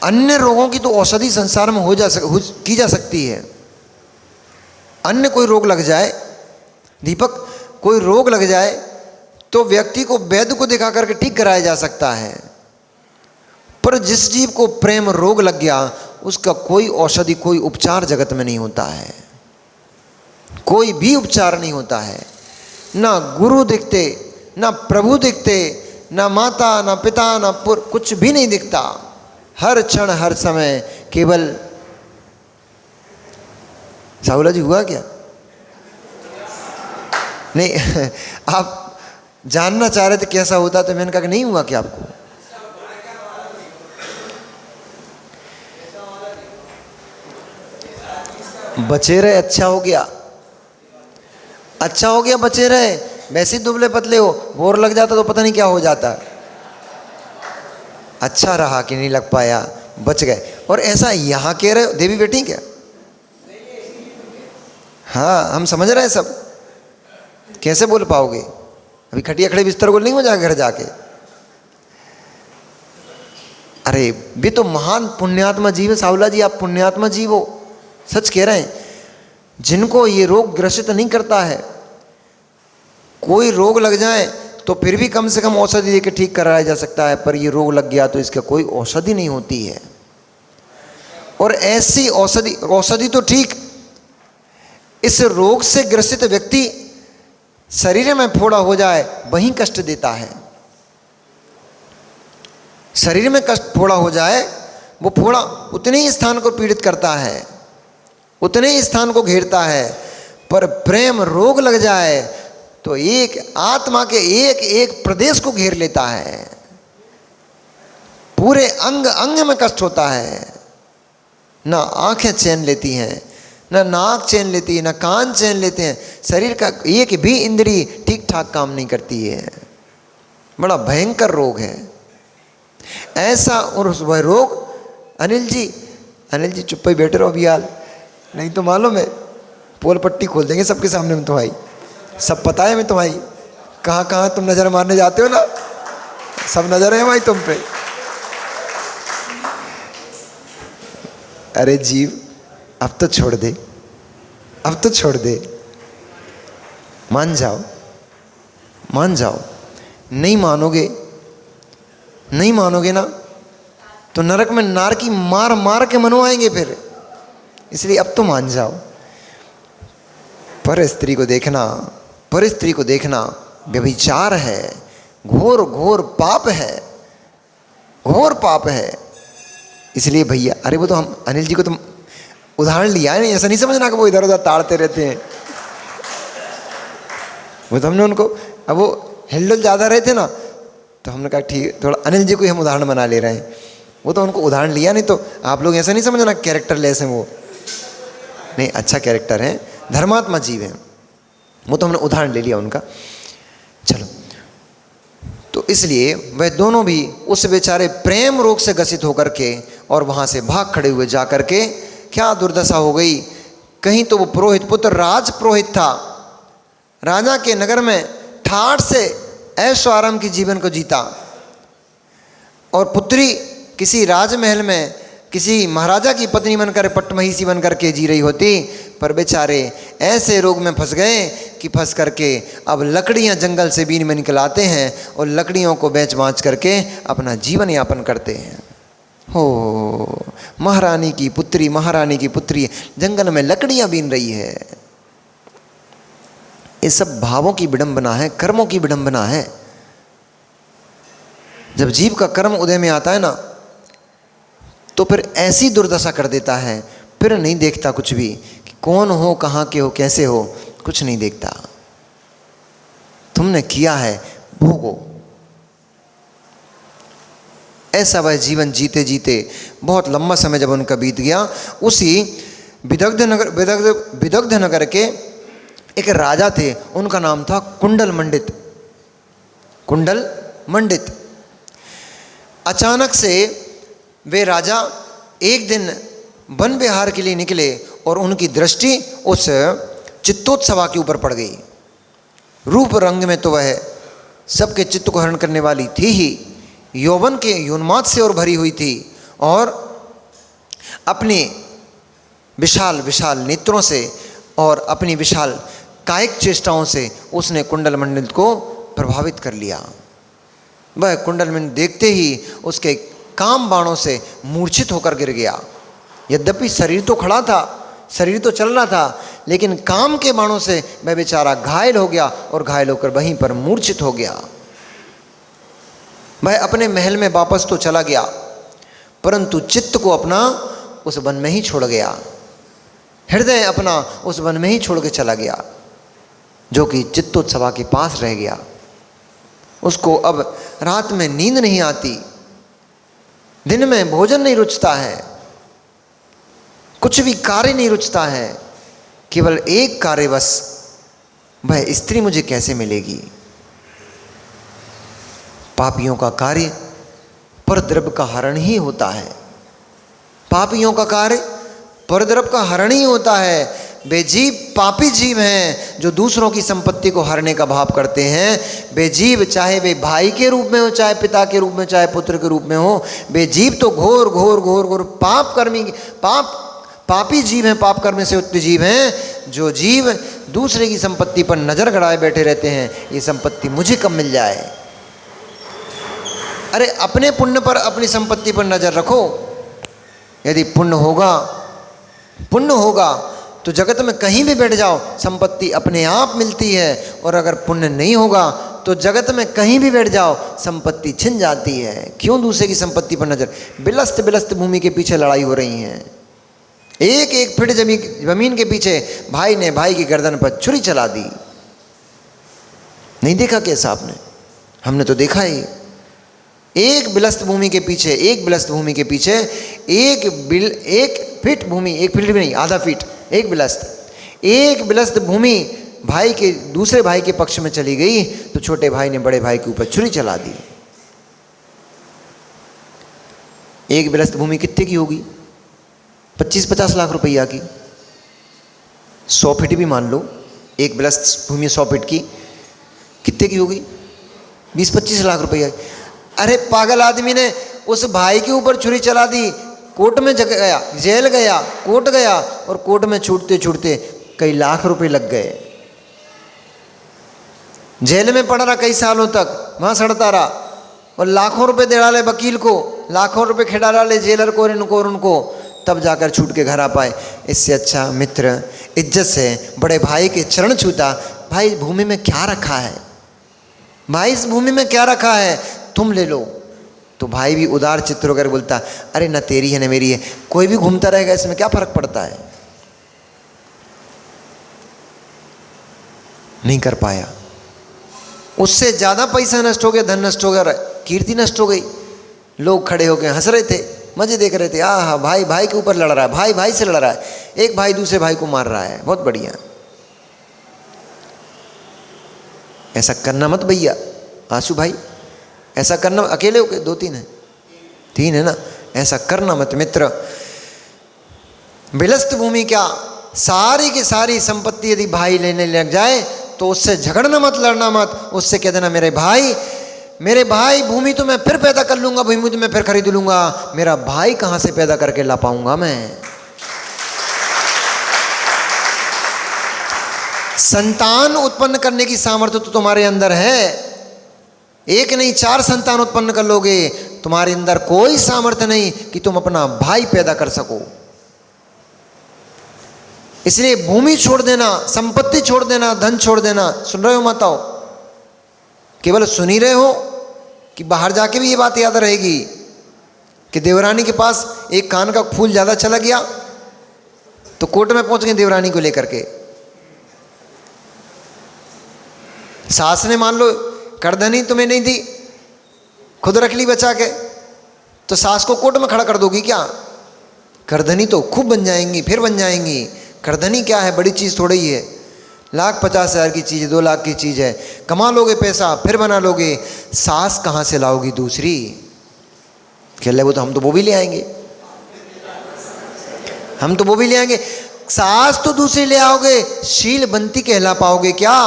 अन्य रोगों की तो औषधि संसार में की जा सकती है। अन्य कोई रोग लग जाए, दीपक, कोई रोग लग जाए तो व्यक्ति को वैद्य को दिखा करके ठीक कराया जा सकता है। पर जिस जीव को प्रेम रोग लग गया उसका कोई औषधि, कोई उपचार जगत में नहीं होता है। कोई भी उपचार नहीं होता है। ना गुरु दिखते, ना प्रभु दिखते, ना माता, ना पिता, ना कुछ भी नहीं दिखता। हर क्षण हर समय केवल साहुला जी हुआ क्या? नहीं आप जानना चाह रहे थे कैसा होता, तो मैंने कहा कि नहीं हुआ क्या आपको? बचे रहे, अच्छा हो गया, अच्छा हो गया, बचे रहे। वैसे दुबले पतले हो, बोर लग जाता तो पता नहीं क्या हो जाता। अच्छा रहा कि नहीं लग पाया, बच गए। और ऐसा यहाँ कह रहे हो देवी बेटी क्या? हाँ हम समझ रहे हैं सब, कैसे बोल पाओगे? अभी खटिया खड़े बिस्तर को नहीं हो जाएगा घर जाके। अरे भी तो महान पुण्यात्मा जीव है सावला जी, आप पुण्यात्मा जीव हो, सच कह रहे हैं। जिनको ये रोग ग्रसित नहीं करता है, कोई रोग लग जाए तो फिर भी कम से कम औषधि देकर ठीक कराया जा सकता है। पर ये रोग लग गया तो इसका कोई औषधि नहीं होती है। और ऐसी औषधि तो ठीक, इस रोग से ग्रसित व्यक्ति शरीर में फोड़ा हो जाए वहीं कष्ट देता है। शरीर में कष्ट फोड़ा हो जाए, वो फोड़ा उतने ही स्थान को पीड़ित करता है, उतने ही स्थान को घेरता है। पर प्रेम रोग लग जाए तो एक आत्मा के एक एक प्रदेश को घेर लेता है। पूरे अंग अंग में कष्ट होता है। ना आंखें चैन लेती हैं, ना नाक चैन लेती है, ना कान चैन लेते हैं। शरीर का एक भी इंद्री ठीक ठाक काम नहीं करती है। बड़ा भयंकर रोग है ऐसा। और वह रोग, अनिल जी चुप ही बैठे रहो अभी यार, नहीं तो मालूम है पोल पट्टी खोल देंगे सबके सामने में तुम्हारी। सब पता है मैं तुम्हारी, कहाँ कहाँ तुम नज़र मारने जाते हो ना, सब नज़र है भाई तुम पे। अरे जीव अब तो छोड़ दे, अब तो छोड़ दे, मान जाओ, मान जाओ। नहीं मानोगे, नहीं मानोगे ना तो नरक में नार की मार मार के मनवाएंगे फिर। इसलिए अब तो मान जाओ। पर स्त्री को देखना, पर स्त्री को देखना व्यभिचार है, घोर घोर पाप है, घोर पाप है। इसलिए भैया, अरे वो तो हम अनिल जी को तुम उदाहरण लिया है, नहीं ऐसा नहीं समझना कि वो इधर उधर ताड़ते रहते हैं। वो तो हमने उनको, अब वो हिलडुल ज़्यादा रहे थे ना तो हमने कहा ठीक, थोड़ा अनिल जी को ही हम उदाहरण बना ले रहे हैं। वो तो उनको उदाहरण लिया, नहीं तो आप लोग ऐसा नहीं समझना कैरेक्टर लेस हैं वो, नहीं अच्छा कैरेक्टर है, धर्मात्मा जीव है। वो तो हमने उदाहरण ले लिया उनका। चलो, तो इसलिए वह दोनों भी उस बेचारे प्रेम रोग से ग्रसित होकर के और वहाँ से भाग खड़े हुए जा कर के, क्या दुर्दशा हो गई। कहीं तो वो पुरोहित पुत्र राज पुरोहित था, राजा के नगर में ठाठ से ऐशो आराम की जीवन को जीता, और पुत्री किसी राजमहल में किसी महाराजा की पत्नी बनकर पट्टमहिषी बनकर के जी रही होती। पर बेचारे ऐसे रोग में फंस गए कि फंस करके अब लकड़ियां जंगल से बीन में निकल आते हैं और लकड़ियों को बेच बाँच करके अपना जीवन यापन करते हैं। हो, महारानी की पुत्री, महारानी की पुत्री जंगल में लकड़ियां बीन रही है। ये सब भावों की विडंबना है, कर्मों की विडंबना है। जब जब जीव का कर्म उदय में आता है ना, तो फिर ऐसी दुर्दशा कर देता है, फिर नहीं देखता कुछ भी कि कौन हो, कहाँ के हो, कैसे हो, कुछ नहीं देखता। तुमने किया है भोगो। ऐसा वह जीवन जीते जीते बहुत लंबा समय जब उनका बीत गया, उसी विदग्ध नगर के एक राजा थे, उनका नाम था कुंडल मंडित। कुंडल मंडित। अचानक से वे राजा एक दिन वन विहार के लिए निकले और उनकी दृष्टि उस चित्तोत्सवा के ऊपर पड़ गई। रूप रंग में तो वह सबके चित्त को हरण करने वाली थी ही, यौवन के योन्माद से और भरी हुई थी, और अपने विशाल विशाल नेत्रों से और अपनी विशाल कायिक चेष्टाओं से उसने कुंडल मंडित को प्रभावित कर लिया। वह कुंडल मंडित देखते ही उसके काम बाणों से मूर्छित होकर गिर गया। यद्यपि शरीर तो खड़ा था, शरीर तो चल रहा था, लेकिन काम के बाणों से वह बेचारा घायल हो गया और घायल होकर वहीं पर मूर्छित हो गया। वह अपने महल में वापस तो चला गया, परंतु चित्त को अपना उस वन में ही छोड़ गया, हृदय अपना उस वन में ही छोड़ के चला गया, जो कि चित्तोत्सवा के पास रह गया। उसको अब रात में नींद नहीं आती, दिन में भोजन नहीं रुचता है, कुछ भी कार्य नहीं रुचता है, केवल एक कार्य बस, वह स्त्री मुझे कैसे मिलेगी। पापियों का कार्य परद्रव्य का हरण ही होता है। पापियों का कार्य परद्रव्य का हरण ही होता है। वे जीव पापी जीव हैं जो दूसरों की संपत्ति को हरने का भाव करते हैं। वे जीव चाहे वे भाई के रूप में हो, चाहे पिता के रूप में, चाहे पुत्र के रूप में हो, वे जीव तो घोर घोर घोर घोर पापी जीव हैं, पाप कर्म से युक्त जीव हैं, जो जीव दूसरे की संपत्ति पर नजर गड़ाए बैठे रहते हैं, ये संपत्ति मुझे कब मिल जाए। अरे अपने पुण्य पर, अपनी संपत्ति पर नजर रखो। यदि पुण्य होगा तो जगत में कहीं भी बैठ जाओ, संपत्ति अपने आप मिलती है, और अगर पुण्य नहीं होगा तो जगत में कहीं भी बैठ जाओ, संपत्ति छिन जाती है। क्यों दूसरे की संपत्ति पर नजर? बिलस्त बिलस्त भूमि के पीछे लड़ाई हो रही है। एक एक फीट जमीन के पीछे भाई ने भाई की गर्दन पर छुरी चला दी। नहीं देखा कैसा आपने? हमने तो देखा ही। एक बिलस्त भूमि के पीछे, एक बिलस्त भूमि के पीछे एक फीट भूमि, एक फीट भी नहीं, आधा फीट, एक बिलस्त भूमि भाई के दूसरे भाई के पक्ष में चली गई तो छोटे भाई ने बड़े भाई के ऊपर छुरी चला दी। एक बिलस्त भूमि कितने की होगी? 25-50 लाख रुपया की। 100 फीट भी मान लो, एक बिलस्त भूमि 100 फीट की कितने की होगी? 20-25 लाख रुपया। अरे पागल आदमी ने उस भाई के ऊपर छुरी चला दी, कोर्ट में गया, जेल गया, कोर्ट गया, और कोर्ट में छूटते छूटते कई लाख रुपए लग गए। जेल में पड़ा रहा कई सालों तक, वहां सड़ता रहा, और लाखों रुपए दे डाले वकील को, लाखों रुपए खिला डाले जेलर को, इनको और उनको, तब जाकर छूट के घर आ पाए। इससे अच्छा मित्र इज्जत से बड़े भाई के चरण छूता, भाई भूमि में क्या रखा है, भाई इस भूमि में क्या रखा है, तुम ले लो। तो भाई भी उदार चित्त होकर बोलता, अरे न तेरी है न मेरी है, कोई भी घूमता रहेगा, इसमें क्या फर्क पड़ता है। नहीं कर पाया। उससे ज्यादा पैसा नष्ट हो गया, धन नष्ट हो गया, कीर्ति नष्ट हो गई। लोग खड़े होकर हंस रहे थे, मजे देख रहे थे, आहा भाई भाई के ऊपर लड़ रहा है, भाई भाई से लड़ रहा है, एक भाई दूसरे भाई को मार रहा है, बहुत बढ़िया। ऐसा करना मत भैया, आंसू भाई, ऐसा करना। अकेले हो के 2-3 है, 3 है ना, ऐसा करना मत मित्र। बिलस्त भूमि क्या, सारी की सारी संपत्ति यदि भाई लेने लग जाए तो उससे झगड़ना मत, लड़ना मत। उससे कह देना, मेरे भाई भूमि तो मैं फिर पैदा कर लूंगा, भूमि तो मैं फिर खरीद लूंगा, मेरा भाई कहां से पैदा करके ला पाऊंगा मैं। संतान उत्पन्न करने की सामर्थ्य तो तुम्हारे अंदर है, एक नहीं 4 संतान उत्पन्न कर लोगे। तुम्हारे अंदर कोई सामर्थ्य नहीं कि तुम अपना भाई पैदा कर सको। इसलिए भूमि छोड़ देना, संपत्ति छोड़ देना, धन छोड़ देना। सुन रहे हो माताओं? केवल सुन ही रहे हो कि बाहर जाके भी ये बात याद रहेगी कि देवरानी के पास एक कान का फूल ज़्यादा चला गया तो कोर्ट में पहुंच गए देवरानी को लेकर के। सास ने मान लो करधनी तुम्हें नहीं दी, खुद रख ली बचा के, तो सास को कोर्ट में खड़ा कर दोगी क्या? करधनी तो खूब बन जाएंगी, फिर बन जाएंगी। करधनी क्या है, बड़ी चीज़ थोड़ी ही है, 1,50,000 की चीज़ है, 2 लाख की चीज़ है, कमा लोगे पैसा फिर बना लोगे। सास कहाँ से लाओगी दूसरी? खेल वो तो हम तो वो भी ले आएंगे, हम तो वो भी ले आएंगे। सास तो दूसरी ले आओगे, शीलवंती कहला पाओगे क्या?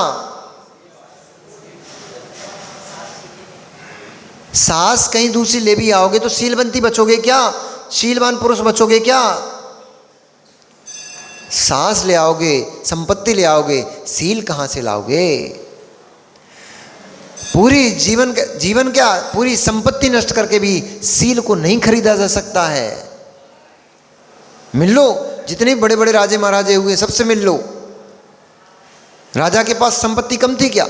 सास कहीं दूसरी ले भी आओगे तो शीलवंती बचोगे क्या? शीलवान पुरुष बचोगे क्या? सास ले आओगे, संपत्ति ले आओगे, सील कहां से लाओगे? पूरी जीवन क्या, पूरी संपत्ति नष्ट करके भी सील को नहीं खरीदा जा सकता है। मिल लो, जितने बड़े बड़े राजे महाराजे हुए सबसे मिल लो। राजा के पास संपत्ति कम थी क्या?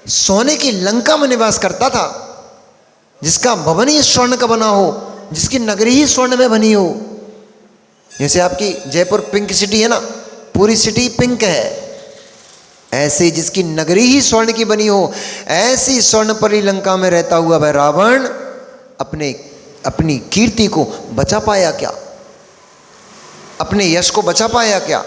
सोने की लंका में निवास करता था, जिसका भवन ही स्वर्ण का बना हो, जिसकी नगरी ही स्वर्ण में बनी हो। जैसे आपकी जयपुर पिंक सिटी है ना, पूरी सिटी पिंक है, ऐसे जिसकी नगरी ही स्वर्ण की बनी हो, ऐसी स्वर्णपरी लंका में रहता हुआ वह रावण अपनी कीर्ति को बचा पाया क्या? अपने यश को बचा पाया क्या?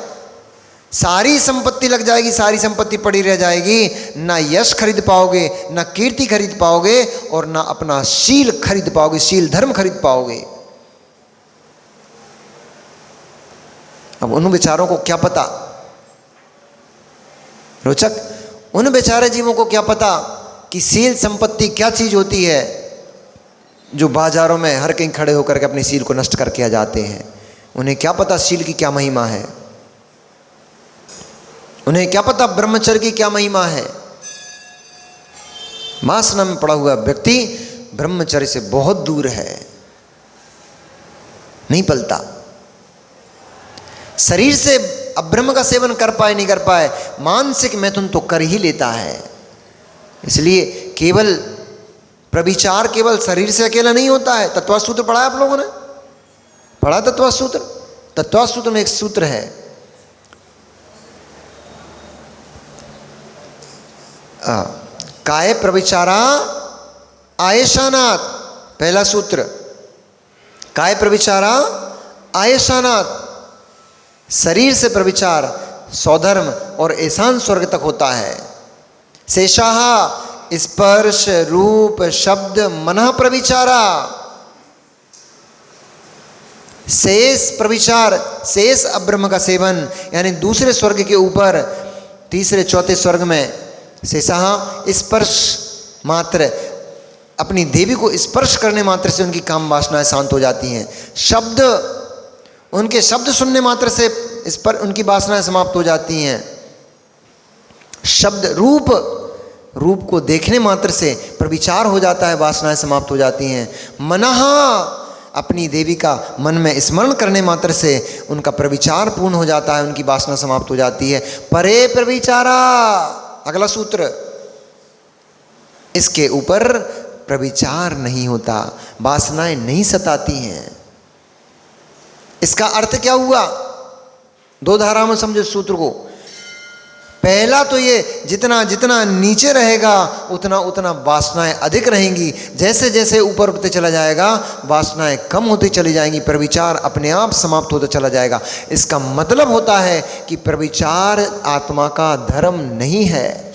सारी संपत्ति लग जाएगी, सारी संपत्ति पड़ी रह जाएगी, ना यश खरीद पाओगे, ना कीर्ति खरीद पाओगे, और ना अपना शील खरीद पाओगे, शील धर्म खरीद पाओगे। अब उन बेचारों को क्या पता, रोचक, उन बेचारे जीवों को क्या पता कि शील संपत्ति क्या चीज होती है, जो बाजारों में हर कहीं खड़े होकर के अपनी शील को नष्ट करके आ जाते हैं। उन्हें क्या पता शील की क्या महिमा है, उन्हें क्या पता ब्रह्मचर्य की क्या महिमा है। वासना में पड़ा हुआ व्यक्ति ब्रह्मचर्य से बहुत दूर है, नहीं पलता। शरीर से अब्रह्म का सेवन कर पाए नहीं कर पाए, मानसिक मैथुन तो कर ही लेता है। इसलिए केवल प्रविचार केवल शरीर से अकेला नहीं होता है। तत्व सूत्र पढ़ा है आप लोगों ने? पढ़ा तत्व सूत्र? तत्व सूत्र में एक सूत्र है, काय प्रविचारा आयशानाथ। पहला सूत्र, काय प्रविचारा आयशानाथ। शरीर से प्रविचार स्वधर्म और ऐशान स्वर्ग तक होता है। शेषाह स्पर्श रूप शब्द मनः प्रविचारा। शेष प्रविचार, शेष अब्रह्म का सेवन, यानी दूसरे स्वर्ग के ऊपर तीसरे चौथे स्वर्ग में शेषाह स्पर्श मात्र, अपनी देवी को स्पर्श करने मात्र से उनकी काम वासनाएं शांत हो जाती हैं। शब्द, उनके शब्द सुनने मात्र से इस पर उनकी वासनाएं समाप्त हो जाती हैं। शब्द, रूप, रूप को देखने मात्र से प्रविचार हो जाता है, वासनाएं समाप्त हो जाती हैं। मनः, अपनी देवी का मन में स्मरण करने मात्र से उनका प्रविचार पूर्ण हो जाता है, उनकी वासना समाप्त हो जाती है। परे प्रविचारा, अगला सूत्र, इसके ऊपर प्रविचार नहीं होता, वासनाएं नहीं सताती हैं। इसका अर्थ क्या हुआ? दो धाराओं में समझो सूत्र को। पहला तो ये, जितना जितना नीचे रहेगा उतना उतना वासनाएं अधिक रहेंगी, जैसे जैसे ऊपर उठते चला जाएगा वासनाएं कम होती चली जाएंगी, प्रविचार अपने आप समाप्त होता चला जाएगा। इसका मतलब होता है कि प्रविचार आत्मा का धर्म नहीं है।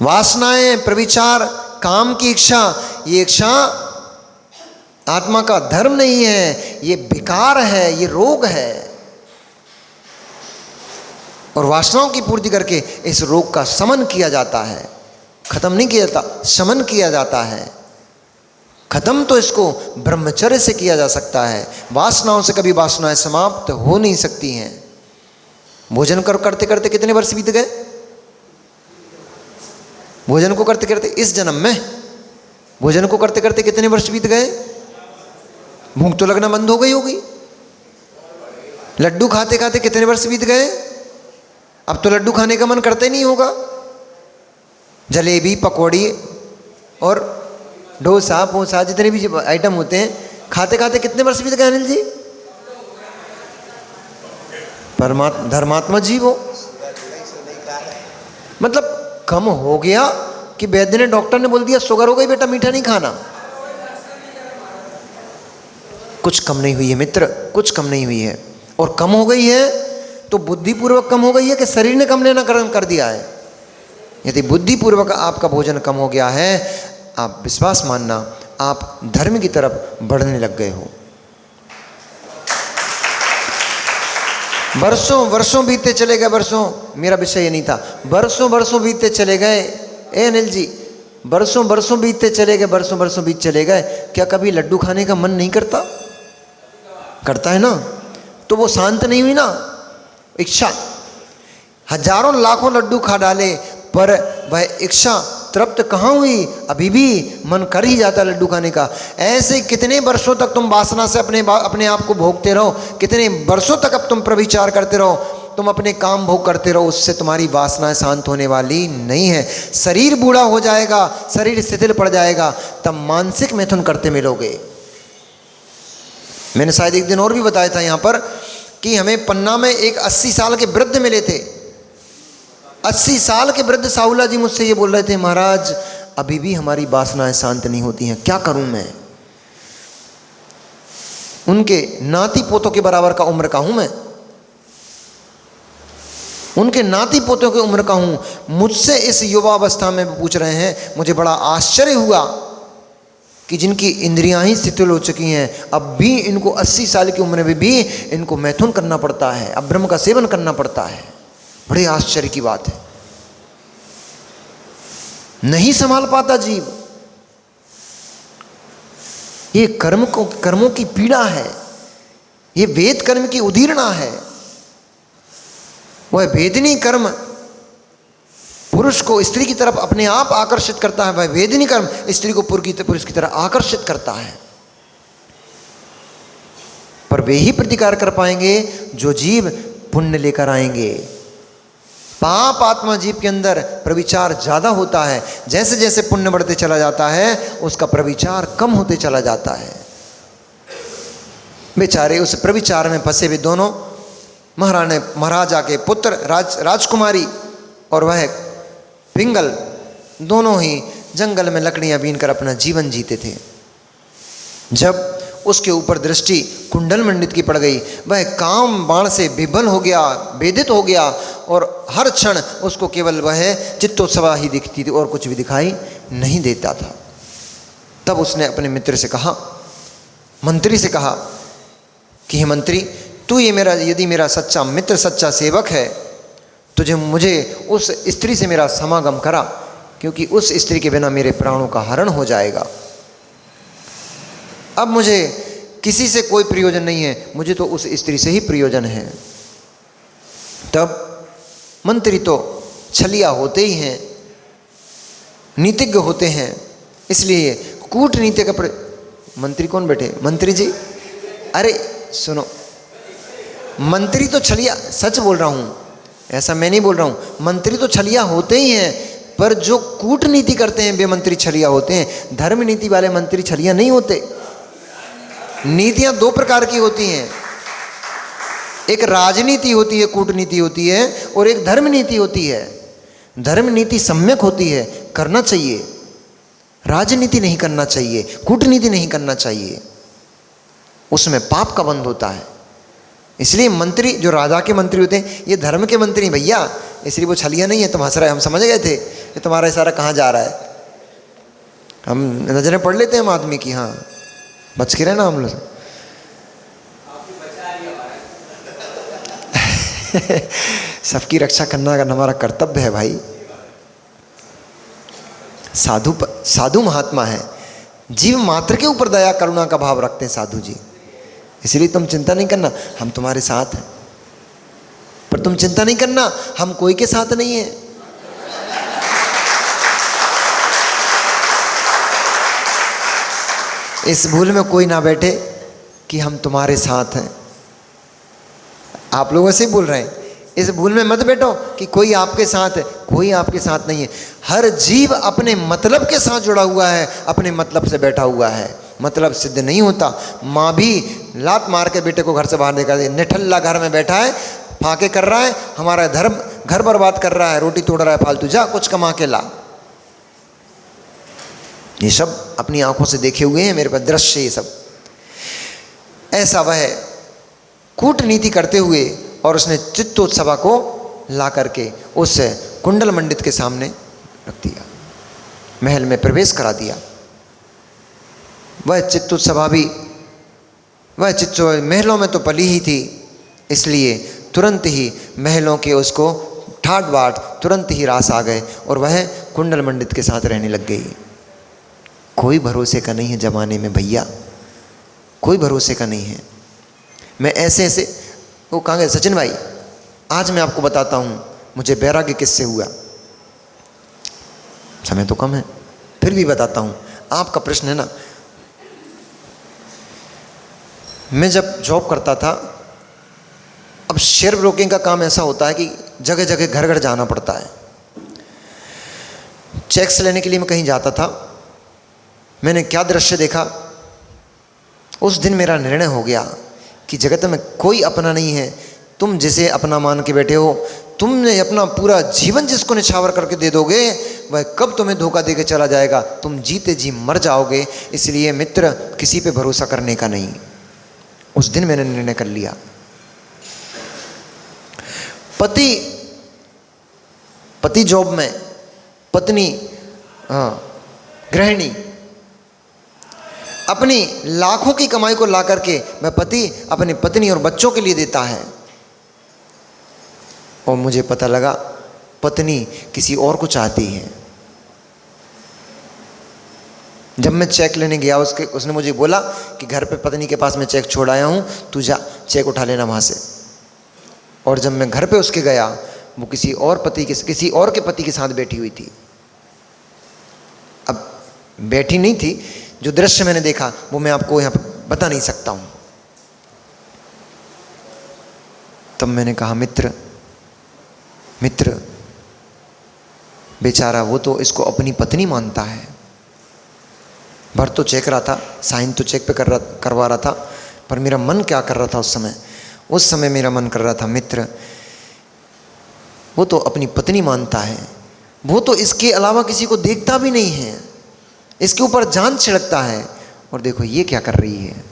वासनाएं, प्रविचार, काम की इच्छा, ये इच्छा आत्मा का धर्म नहीं है, ये विकार है, ये रोग है। और वासनाओं की पूर्ति करके इस रोग का शमन किया जाता है, खत्म नहीं किया जाता, शमन किया जाता है। खत्म तो इसको ब्रह्मचर्य से किया जा सकता है, वासनाओं से कभी वासनाएं समाप्त हो नहीं सकती हैं। भोजन करते करते कितने वर्ष बीत गए? भोजन को करते करते इस जन्म में भोजन को करते करते कितने वर्ष बीत गए? भूख तो लगना बंद हो गई होगी। लड्डू खाते खाते कितने वर्ष बीत गए? अब तो लड्डू खाने का मन करते नहीं होगा। जलेबी, पकौड़ी, और डोसा पोसा जितने भी आइटम होते हैं, खाते खाते कितने वर्ष बीत गए अनिल जी? धर्मात्मा जीव हो, मतलब कम हो गया कि वैद्य ने, डॉक्टर ने बोल दिया शुगर हो गई बेटा, मीठा नहीं खाना। कुछ कम नहीं हुई है मित्र, कुछ कम नहीं हुई है। और कम हो गई है तो बुद्धिपूर्वक कम हो गई है कि शरीर ने कम लेना कर दिया है? यदि बुद्धिपूर्वक आपका भोजन कम हो गया है, आप विश्वास मानना, आप धर्म की तरफ बढ़ने लग गए हो। वर्षों वर्षों बीतते चले गए, वर्षों, मेरा विषय ये नहीं था, वर्षों वर्षों बीतते चले गए। ए अनिल जी, वर्षों वर्षों बीतते चले गए, वर्षों वर्षों बीत चले गए, क्या कभी लड्डू खाने का मन नहीं करता? करता है ना। तो वो शांत नहीं हुई ना इच्छा। हजारों लाखों लड्डू खा डाले पर वह इच्छा तृप्त कहाँ हुई? अभी भी मन कर ही जाता लड्डू खाने का। ऐसे कितने वर्षों तक तुम वासना से अपने आप को भोगते रहो, कितने वर्षों तक अब तुम प्रविचार करते रहो, तुम अपने काम भोग करते रहो, उससे तुम्हारी वासनाएं शांत होने वाली नहीं है। शरीर बूढ़ा हो जाएगा, शरीर शिथिल पड़ जाएगा, तब मानसिक मैथुन करते मिलोगे। मैंने शायद एक दिन और भी बताया था यहाँ पर कि हमें पन्ना में एक 80 साल के वृद्ध मिले थे। 80 साल के वृद्ध साहुला जी मुझसे ये बोल रहे थे, महाराज अभी भी हमारी वासनाएं शांत नहीं होती हैं, क्या करूं मैं? उनके नाती पोतों के बराबर का उम्र का हूं मैं, उनके नाती पोतों की उम्र का हूं, मुझसे इस युवा अवस्था में पूछ रहे हैं। मुझे बड़ा आश्चर्य हुआ कि जिनकी इंद्रियां ही शिथिल हो चुकी हैं, अब भी इनको 80 साल की उम्र में भी इनको मैथुन करना पड़ता है, अब्रह्म का सेवन करना पड़ता है। बड़े आश्चर्य की बात है, नहीं संभाल पाता जीव। ये कर्मों की पीड़ा है, ये वेद कर्म की उदीर्णा है। वह वेदनी कर्म पुरुष को स्त्री की तरफ अपने आप आकर्षित करता है, वह वेदनी कर्म स्त्री को पुरुष की तरफ आकर्षित करता है। पर वे ही प्रतिकार कर पाएंगे जो जीव पुण्य लेकर आएंगे। पाप आत्मा जीव के अंदर प्रविचार ज्यादा होता है, जैसे जैसे पुण्य बढ़ते चला जाता है उसका प्रविचार कम होते चला जाता है। बेचारे उस प्रविचार में फंसे हुए दोनों महाराजा के पुत्र राजकुमारी और वह पिंगल, दोनों ही जंगल में लकड़ियां बीनकर अपना जीवन जीते थे। जब उसके ऊपर दृष्टि कुंडल मंडित की पड़ गई, वह काम बाण से विभल हो गया, वेदित हो गया और हर क्षण उसको केवल वह चित्तोत्सवा ही दिखती थी और कुछ भी दिखाई नहीं देता था। तब उसने अपने मित्र से कहा, मंत्री से कहा कि हे मंत्री, तू ये यदि मेरा सच्चा मित्र, सच्चा सेवक है, तुझे मुझे उस स्त्री से मेरा समागम करा, क्योंकि उस स्त्री के बिना मेरे प्राणों का हरण हो जाएगा। अब मुझे किसी से कोई प्रयोजन नहीं है, मुझे तो उस स्त्री से ही प्रयोजन है। तब मंत्री तो छलिया होते ही हैं, नीतिज्ञ होते हैं, इसलिए कूटनीति का मंत्री कौन बैठे? मंत्री जी, अरे सुनो, मंत्री तो छलिया, सच बोल रहा हूं, ऐसा मैं नहीं बोल रहा हूं, मंत्री तो छलिया होते ही हैं, पर जो कूटनीति करते हैं वे मंत्री छलिया होते हैं। धर्म नीति वाले मंत्री छलिया नहीं होते। नीतियां दो प्रकार की होती हैं, एक राजनीति होती है, कूटनीति होती है, और एक धर्म नीति होती है। धर्म नीति सम्यक होती है, करना चाहिए, राजनीति नहीं करना चाहिए, कूटनीति नहीं करना चाहिए, उसमें पाप का बंध होता है। इसलिए मंत्री, जो राजा के मंत्री होते हैं, ये धर्म के मंत्री भैया, इसलिए वो छलिया नहीं है। तुम हंस रहे, हम समझ गए थे कि तुम्हारा इशारा कहाँ जा रहा है। हम नजरें पढ़ लेते हैं हम आदमी की, हाँ बच के रहना हम लोग। सबकी रक्षा करना हमारा कर्तव्य है भाई। साधु महात्मा है, जीव मात्र के ऊपर दया करुणा का भाव रखते हैं साधु जी। इसलिए तुम चिंता नहीं करना, हम तुम्हारे साथ हैं। पर तुम चिंता नहीं करना, हम कोई के साथ नहीं है। इस भूल में कोई ना बैठे कि हम तुम्हारे साथ हैं। आप लोगों से ही बोल रहे हैं, इस भूल में मत बैठो कि कोई आपके साथ है, कोई आपके साथ नहीं है। हर जीव अपने मतलब के साथ जुड़ा हुआ है, अपने मतलब से बैठा हुआ है। मतलब सिद्ध नहीं होता। माँ भी लात मार के बेटे को घर से बाहर निकाल दे, निठल्ला घर में बैठा है, फाके कर रहा है, हमारा घर बर्बाद कर रहा है, रोटी तोड़ रहा है फालतू, जा कुछ कमा के ला। ये सब अपनी आंखों से देखे हुए हैं मेरे पास दृश्य। ये सब ऐसा वह कूटनीति करते हुए और उसने चित्तोत्सवा को ला करके उस कुंडल मंडित के सामने रख दिया, महल में प्रवेश करा दिया। वह चित्तोत्सवा भी महलों में तो पली ही थी, इसलिए तुरंत ही महलों के उसको ठाट बाट तुरंत ही रास आ गए और वह कुंडल मंडित के साथ रहने लग गई। कोई भरोसे का नहीं है जमाने में भैया, कोई भरोसे का नहीं है। मैं ऐसे वो कहाँ गए सचिन भाई, आज मैं आपको बताता हूँ मुझे बैरागी किससे हुआ। समय तो कम है फिर भी बताता हूँ, आपका प्रश्न है ना। मैं जब जॉब करता था, अब शेयर ब्रोकिंग का काम ऐसा होता है कि जगह जगह घर घर जाना पड़ता है। चेक्स लेने के लिए मैं कहीं जाता था, मैंने क्या दृश्य देखा, उस दिन मेरा निर्णय हो गया कि जगत में कोई अपना नहीं है। तुम जिसे अपना मान के बैठे हो, तुमने अपना पूरा जीवन जिसको निछावर करके दे दोगे, वह कब तुम्हें धोखा देके चला जाएगा, तुम जीते जी मर जाओगे। इसलिए मित्र, किसी पे भरोसा करने का नहीं। उस दिन मैंने निर्णय कर लिया। पति जॉब में, पत्नी गृहिणी। अपनी लाखों की कमाई को ला करके वह पति अपनी पत्नी और बच्चों के लिए देता है, और मुझे पता लगा पत्नी किसी और को चाहती है। जब मैं चेक लेने गया, उसने मुझे बोला कि घर पे पत्नी के पास मैं चेक छोड़ आया हूँ, तू जा चेक उठा लेना वहाँ से। और जब मैं घर पे उसके गया, वो किसी और के पति के साथ बैठी हुई थी। अब बैठी नहीं थी, जो दृश्य मैंने देखा वो मैं आपको यहाँ पे बता नहीं सकता हूँ। तब मैंने कहा मित्र बेचारा वो तो इसको अपनी पत्नी मानता है। भर तो चेक रहा था, साइन तो चेक पे करवा रहा था, पर मेरा मन क्या कर रहा था उस समय मेरा मन कर रहा था, मित्र वो तो अपनी पत्नी मानता है, वो तो इसके अलावा किसी को देखता भी नहीं है, इसके ऊपर जान छिड़कता है, और देखो ये क्या कर रही है।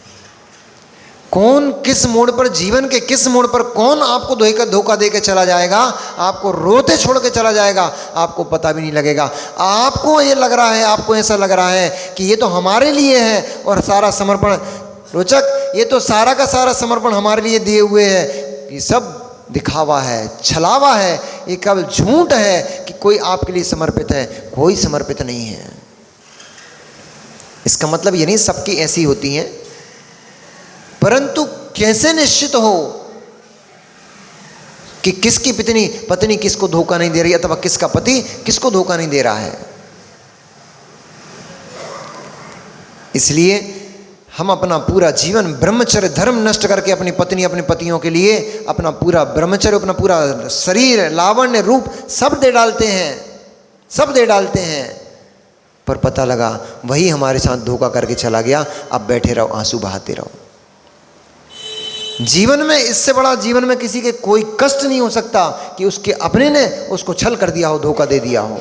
कौन किस मोड़ पर, जीवन के किस मोड़ पर कौन आपको धोखा दे के चला जाएगा, आपको रोते छोड़ के चला जाएगा, आपको पता भी नहीं लगेगा। आपको ये लग रहा है, आपको ऐसा लग रहा है कि ये तो हमारे लिए है और सारा समर्पण, रोचक, ये तो सारा का सारा समर्पण हमारे लिए दिए हुए है। ये सब दिखावा है, छलावा है, ये केवल झूठ है कि कोई आपके लिए समर्पित है। कोई समर्पित नहीं है। इसका मतलब ये नहीं सबकी ऐसी होती हैं, परंतु कैसे निश्चित हो कि किसकी पत्नी किसको धोखा नहीं दे रही, अथवा किसका पति किसको धोखा नहीं दे रहा है। इसलिए हम अपना पूरा जीवन ब्रह्मचर्य धर्म नष्ट करके अपनी पत्नी अपने पतियों के लिए अपना पूरा ब्रह्मचर्य, अपना पूरा शरीर, लावण्य, रूप सब दे डालते हैं, पर पता लगा वही हमारे साथ धोखा करके चला गया। अब बैठे रहो, आंसू बहाते रहो। जीवन में इससे बड़ा, जीवन में किसी के कोई कष्ट नहीं हो सकता कि उसके अपने ने उसको छल कर दिया हो, धोखा दे दिया हो।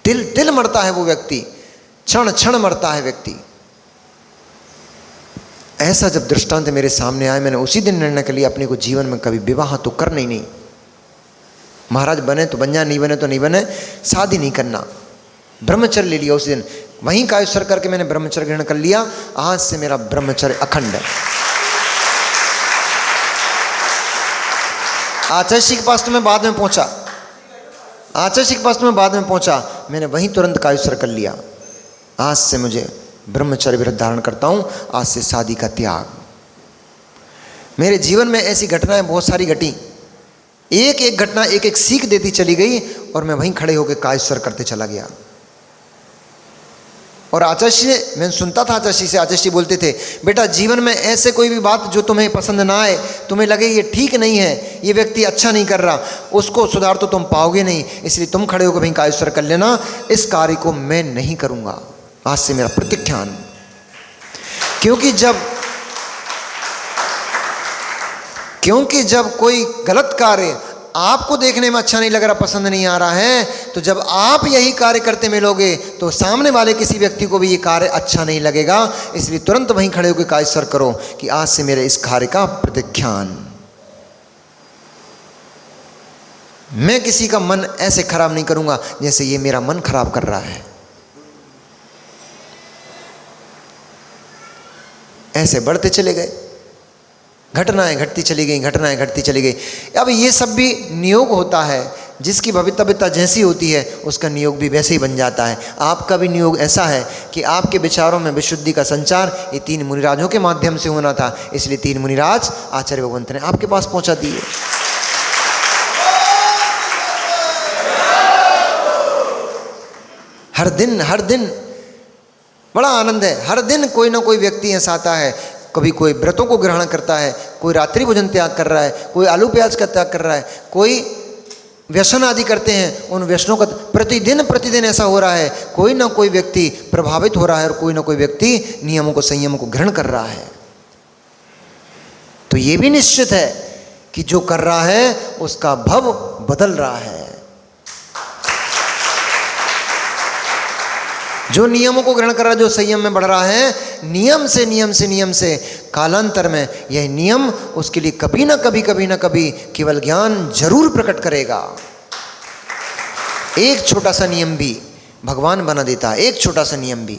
तिल मरता है वो व्यक्ति, क्षण क्षण मरता है व्यक्ति। ऐसा जब दृष्टांत मेरे सामने आया, मैंने उसी दिन निर्णय कर लिया अपने को जीवन में कभी विवाह तो करना ही नहीं। महाराज बने तो बन जाए, नहीं बने तो नहीं बने, शादी नहीं करना। ब्रह्मचर्य ले लिया उसी दिन, वहीं कायस्वर करके मैंने ब्रह्मचर्य ग्रहण कर लिया। आज से मेरा ब्रह्मचर्य अखंड है। आचार्य के पास तो मैं बाद में पहुंचा, मैंने वहीं तुरंत कायस्वर कर लिया। आज से मुझे ब्रह्मचर्य व्रत धारण करता हूं, आज से शादी का त्याग। मेरे जीवन में ऐसी घटनाएं बहुत सारी घटी, एक एक घटना एक एक सीख देती चली गई, और मैं वहीं खड़े होकर कायस्वर करते चला गया। और आचार्य ने, मैं सुनता था आचार्य से, आचार्य बोलते थे बेटा जीवन में ऐसे कोई भी बात जो तुम्हें पसंद ना आए, तुम्हें लगे ये ठीक नहीं है, ये व्यक्ति अच्छा नहीं कर रहा, उसको सुधार तो तुम पाओगे नहीं, इसलिए तुम खड़े होकर भाई कायस्वर कर लेना, इस कार्य को मैं नहीं करूँगा, आज से मेरा प्रतिज्ञान। क्योंकि जब कोई गलत कार्य आपको देखने में अच्छा नहीं लग रहा, पसंद नहीं आ रहा है, तो जब आप यही कार्य करते मिलोगे तो सामने वाले किसी व्यक्ति को भी ये कार्य अच्छा नहीं लगेगा। इसलिए तुरंत वहीं खड़े होकर कायस्वर करो कि आज से मेरे इस कार्य का प्रतिज्ञान। मैं किसी का मन ऐसे खराब नहीं करूंगा जैसे ये मेरा मन खराब कर रहा है। ऐसे बढ़ते चले गए, घटनाएं घटती चली गई, घटनाएं घटती चली गई। अब ये सब भी नियोग होता है, जिसकी भवितव्यता जैसी होती है उसका नियोग भी वैसे ही बन जाता है। आपका भी नियोग ऐसा है कि आपके विचारों में विशुद्धि का संचार ये 3 मुनिराजों के माध्यम से होना था, इसलिए 3 मुनिराज आचार्य भगवंत ने आपके पास पहुंचा दिए। हर दिन बड़ा आनंद है। हर दिन कोई ना कोई व्यक्ति ऐसा आता है, कभी कोई व्रतों को ग्रहण करता है, कोई रात्रि भोजन त्याग कर रहा है, कोई आलू प्याज का त्याग कर रहा है, कोई व्यसन आदि करते हैं, उन व्यसनों का प्रतिदिन ऐसा हो रहा है। कोई ना कोई व्यक्ति प्रभावित हो रहा है और कोई ना कोई व्यक्ति नियमों को, संयमों को ग्रहण कर रहा है। तो ये भी निश्चित है कि जो कर रहा है उसका भव बदल रहा है। जो नियमों को ग्रहण कर रहा है, जो संयम में बढ़ रहा है, नियम से कालांतर में यह नियम उसके लिए कभी ना कभी केवल ज्ञान जरूर प्रकट करेगा। एक छोटा सा नियम भी भगवान बना देता है, एक छोटा सा नियम भी।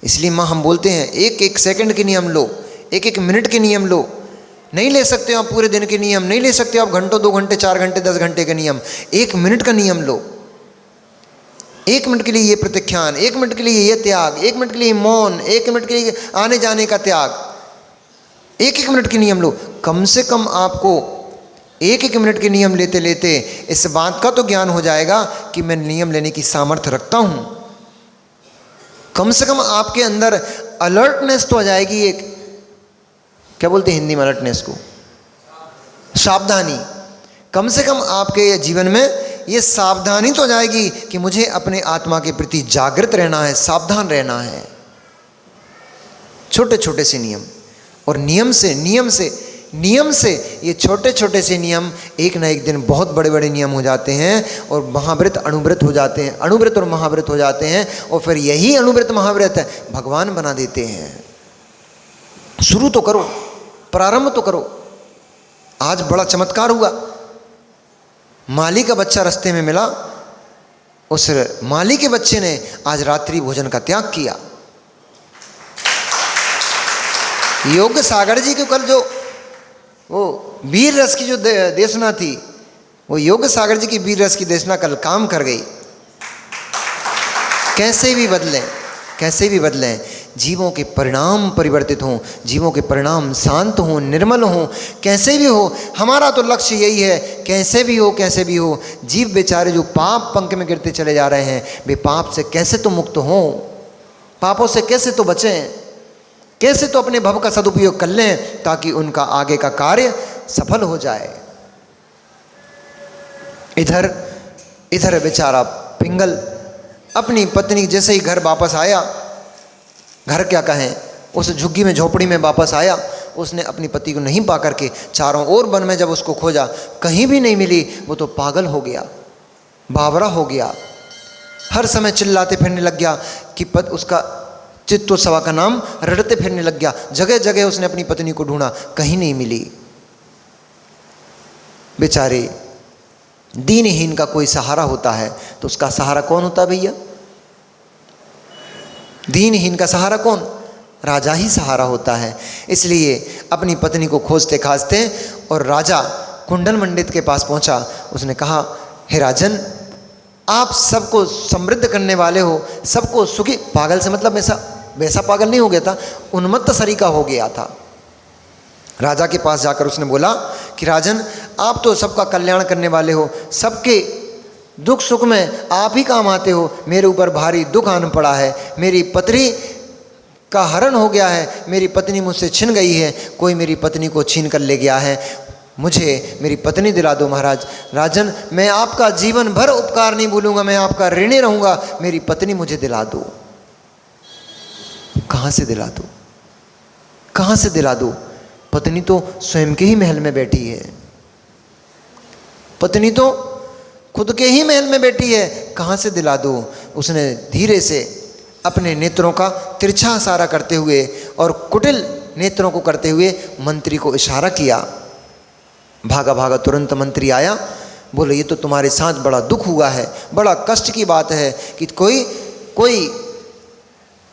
इसलिए माँ हम बोलते हैं एक सेकंड के नियम लो, एक मिनट के नियम लो। नहीं ले सकते हो आप पूरे दिन के नियम, नहीं ले सकते हो आप घंटों, 2 घंटे, 4 घंटे, 10 घंटे का नियम। 1 मिनट का नियम लो। 1 मिनट के लिए ये प्रतिज्ञान, 1 मिनट के लिए ये त्याग, 1 मिनट के लिए मौन, 1 मिनट के लिए आने जाने का त्याग। 1 मिनट के नियम लो। कम से कम आपको 1 मिनट के नियम लेते लेते इस बात का तो ज्ञान हो जाएगा कि मैं नियम लेने की सामर्थ्य रखता हूं। कम से कम आपके अंदर अलर्टनेस तो आ जाएगी। एक क्या बोलते हैं हिंदी में अलर्टनेस को? सावधानी। कम से कम आपके जीवन में ये सावधानी तो जाएगी कि मुझे अपने आत्मा के प्रति जागृत रहना है, सावधान रहना है। छोटे छोटे से नियम, और नियम से ये छोटे छोटे से नियम एक ना एक दिन बहुत बड़े बड़े नियम हो जाते हैं और महाव्रत अनुव्रत हो जाते हैं, अनुव्रत और महाव्रत हो जाते हैं, और फिर यही अनुव्रत महाव्रत भगवान बना देते हैं। शुरू तो करो, प्रारंभ तो करो। आज बड़ा चमत्कार हुआ। माली का बच्चा रास्ते में मिला, उस माली के बच्चे ने आज रात्रि भोजन का त्याग किया। योग सागर जी के कल जो वो वीर रस की जो देशना थी, वो योग सागर जी की वीर रस की देशना कल काम कर गई। कैसे भी बदलें, जीवों के परिणाम परिवर्तित हों, जीवों के परिणाम शांत हों, निर्मल हों। कैसे भी हो, हमारा तो लक्ष्य यही है, कैसे भी हो, जीव बेचारे जो पाप पंख में गिरते चले जा रहे हैं, वे पाप से कैसे तो मुक्त हों, पापों से कैसे तो बचें, कैसे तो अपने भव का सदुपयोग कर लें ताकि उनका आगे का कार्य सफल हो जाए। इधर बेचारा पिंगल अपनी पत्नी जैसे ही घर वापस आया, घर क्या कहें, उस झुग्गी में झोपड़ी में वापस आया, उसने अपनी पति को नहीं पा करके चारों ओर वन में जब उसको खोजा, कहीं भी नहीं मिली। वो तो पागल हो गया, बावरा हो गया, हर समय चिल्लाते फिरने लग गया कि उसका चित्तोत्सवा का नाम रटते फिरने लग गया। जगह जगह उसने अपनी पत्नी को ढूंढा, कहीं नहीं मिली। बेचारे दीनहीन का कोई सहारा होता है तो उसका सहारा कौन होता है भैया? दीनहीन का सहारा कौन? राजा ही सहारा होता है। इसलिए अपनी पत्नी को खोजते खाजते और राजा कुंडल मंडित के पास पहुंचा। उसने कहा, हे राजन, आप सबको समृद्ध करने वाले हो, सबको सुखी। पागल से मतलब वैसा पागल नहीं हो गया था, उन्मत्त सरीका हो गया था। राजा के पास जाकर उसने बोला कि राजन, आप तो सबका कल्याण करने वाले हो, सबके दुख सुख में आप ही काम आते हो, मेरे ऊपर भारी दुख आन पड़ा है, मेरी पत्नी का हरण हो गया है, मेरी पत्नी मुझसे छिन गई है, कोई मेरी पत्नी को छीन कर ले गया है, मुझे मेरी पत्नी दिला दो महाराज। राजन, मैं आपका जीवन भर उपकार नहीं भूलूंगा, मैं आपका ऋणी रहूंगा, मेरी पत्नी मुझे दिला दो। कहाँ से दिला दो, कहाँ से दिला दो? पत्नी तो स्वयं के ही महल में बैठी है, पत्नी तो खुद के ही महल में बैठी है, कहाँ से दिला दो? उसने धीरे से अपने नेत्रों का तिरछा इशारा करते हुए और कुटिल नेत्रों को करते हुए मंत्री को इशारा किया। भागा भागा तुरंत मंत्री आया, बोले ये तो तुम्हारे साथ बड़ा दुख हुआ है, बड़ा कष्ट की बात है कि कोई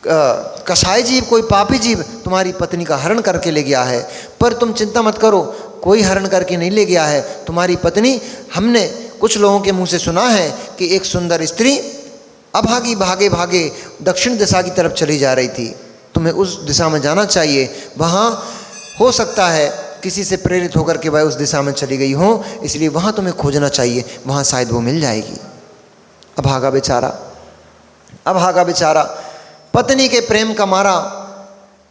कसाई जीव, कोई पापी जीव तुम्हारी पत्नी का हरण करके ले गया है। पर तुम चिंता मत करो, कोई हरण करके नहीं ले गया है तुम्हारी पत्नी। हमने कुछ लोगों के मुंह से सुना है कि एक सुंदर स्त्री अभागी भागे भागे दक्षिण दिशा की तरफ चली जा रही थी, तुम्हें उस दिशा में जाना चाहिए। वहाँ हो सकता है किसी से प्रेरित होकर के वह उस दिशा में चली गई हो, इसलिए वहाँ तुम्हें खोजना चाहिए, वहाँ शायद वो मिल जाएगी। अभागा बेचारा पत्नी के प्रेम का मारा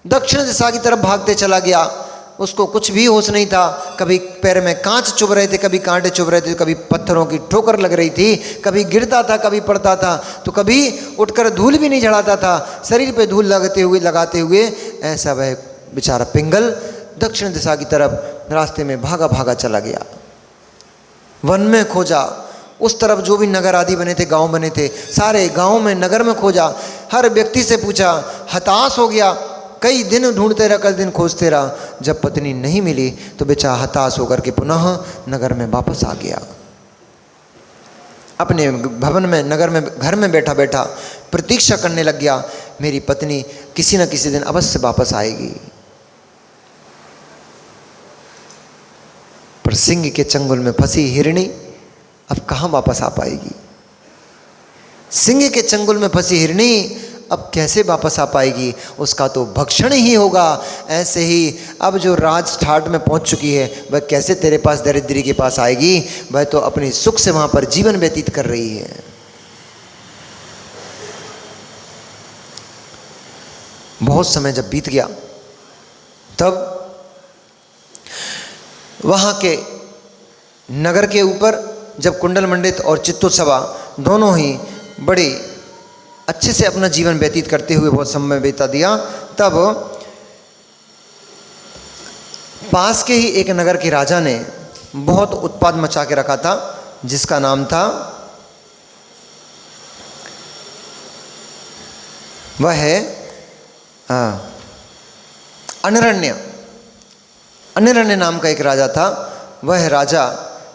दक्षिण दिशा की तरफ भागते चला गया। उसको कुछ भी होश नहीं था, कभी पैर में कांच चुभ रहे थे, कभी कांटे चुभ रहे थे, कभी पत्थरों की ठोकर लग रही थी, कभी गिरता था, कभी पड़ता था, तो कभी उठकर धूल भी नहीं झड़ाता था, शरीर पे धूल लगाते हुए ऐसा वह बेचारा पिंगल दक्षिण दिशा की तरफ रास्ते में भागा भागा चला गया। वन में खोजा, उस तरफ जो भी नगर आदि बने थे, गांव बने थे, सारे गांव में नगर में खोजा, हर व्यक्ति से पूछा, हताश हो गया। कई दिन ढूंढते रहा, कई दिन खोजते रहा। जब पत्नी नहीं मिली तो बेचारा हताश होकर के पुनः नगर में वापस आ गया। अपने भवन में, नगर में, घर में बैठा बैठा प्रतीक्षा करने लग गया, मेरी पत्नी किसी न किसी दिन अवश्य वापस आएगी। पर सिंह के चंगुल में फंसी हिरणी अब कहाँ वापस आ पाएगी? सिंह के चंगुल में फंसी हिरणी अब कैसे वापस आ पाएगी? उसका तो भक्षण ही होगा। ऐसे ही अब जो राज ठाट में पहुंच चुकी है, वह कैसे तेरे पास, दरिद्री के पास आएगी? वह तो अपने सुख से वहां पर जीवन व्यतीत कर रही है। बहुत समय जब बीत गया, तब वहां के नगर के ऊपर जब कुंडल मंडित और चित्तोत्सवा दोनों ही बड़े अच्छे से अपना जीवन व्यतीत करते हुए बहुत समय बिता दिया, तब पास के ही एक नगर के राजा ने बहुत उत्पाद मचा के रखा था, जिसका नाम था, वह है अनिरण्य नाम का एक राजा था। वह राजा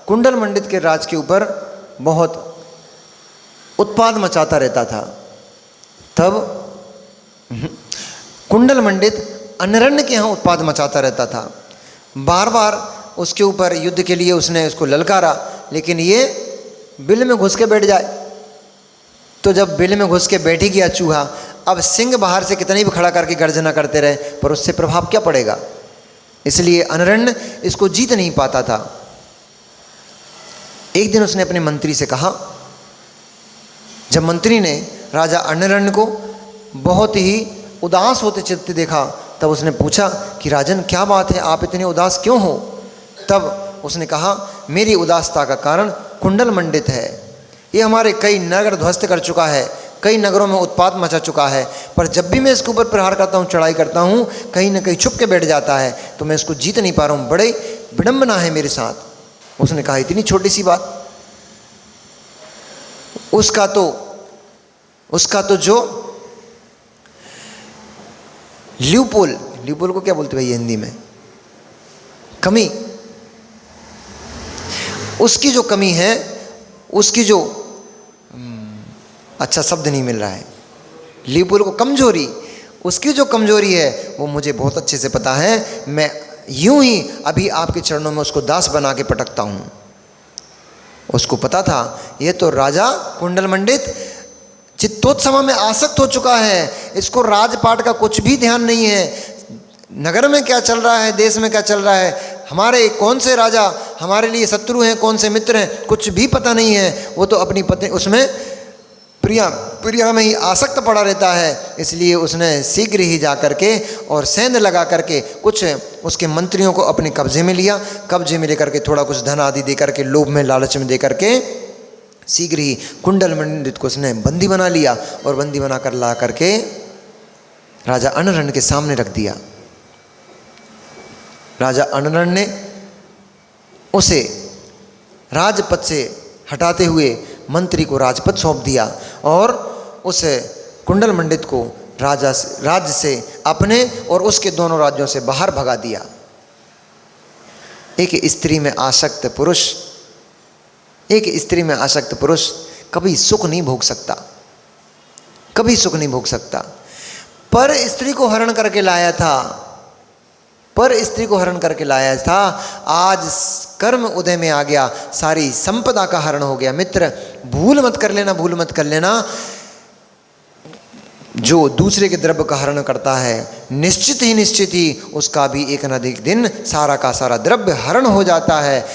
कुंडल मंडित के राज के ऊपर बहुत उत्पाद मचाता रहता था। तब कुंडल मंडित अनिरण्य के यहाँ उत्पाद मचाता रहता था। बार बार उसके ऊपर युद्ध के लिए उसने उसको ललकारा, लेकिन ये बिल में घुस के बैठ जाए। तो जब बिल में घुस के बैठ ही गया चूहा, अब सिंह बाहर से कितने भी खड़ा करके गर्जना करते रहे, पर उससे प्रभाव क्या पड़ेगा? इसलिए अनिरण्य इसको जीत नहीं पाता था। एक दिन उसने अपने मंत्री से कहा, जब मंत्री ने राजा अनिरण्य को बहुत ही उदास होते चित्त देखा, तब उसने पूछा कि राजन क्या बात है, आप इतने उदास क्यों हो? तब उसने कहा, मेरी उदासता का कारण कुंडल मंडित है। ये हमारे कई नगर ध्वस्त कर चुका है, कई नगरों में उत्पात मचा चुका है, पर जब भी मैं इसके ऊपर प्रहार करता हूँ, चढ़ाई करता हूँ, कहीं ना कहीं छुप के बैठ जाता है, तो मैं इसको जीत नहीं पा रहा हूँ, बड़े विडंबना है मेरे साथ। उसने कहा, इतनी छोटी सी बात, उसका तो जो ल्यूपोल को क्या बोलते भाई हिंदी में, कमी, उसकी जो कमी है, उसकी जो अच्छा शब्द नहीं मिल रहा है, ल्यूपोल को कमजोरी, उसकी जो कमजोरी है वो मुझे बहुत अच्छे से पता है। मैं यूं ही अभी आपके चरणों में उसको दास बना के पटकता हूँ। उसको पता था ये तो राजा कुंडल मंडित चित्तोत्सव में आसक्त हो चुका है, इसको राजपाट का कुछ भी ध्यान नहीं है, नगर में क्या चल रहा है, देश में क्या चल रहा है, हमारे कौन से राजा हमारे लिए शत्रु हैं, कौन से मित्र हैं, कुछ भी पता नहीं है। वो तो अपनी पत्नी उसमें प्रिया में ही आसक्त पड़ा रहता है। इसलिए उसने शीघ्र ही जा करके और सेंध लगा करके कुछ उसके मंत्रियों को अपने कब्जे में लिया। कब्जे में लेकर के थोड़ा कुछ धन आदि दे करके, लोभ में लालच में दे करके शीघ्र ही कुंडल मंडित को उसने बंदी बना लिया और बंदी बना कर ला करके राजा अनरण के सामने रख दिया। राजा अनरण ने उसे राजपद से हटाते हुए मंत्री को राजपद सौंप दिया और उस कुंडल मंडित को राज्य से अपने और उसके दोनों राज्यों से बाहर भगा दिया। एक स्त्री में आसक्त पुरुष कभी सुख नहीं भोग सकता, कभी सुख नहीं भोग सकता। पर स्त्री को हरण करके लाया था, आज कर्म उदय में आ गया, सारी संपदा का हरण हो गया। मित्र भूल मत कर लेना, जो दूसरे के द्रव्य का हरण करता है निश्चित ही उसका भी एक न एक दिन सारा का सारा द्रव्य हरण हो जाता है।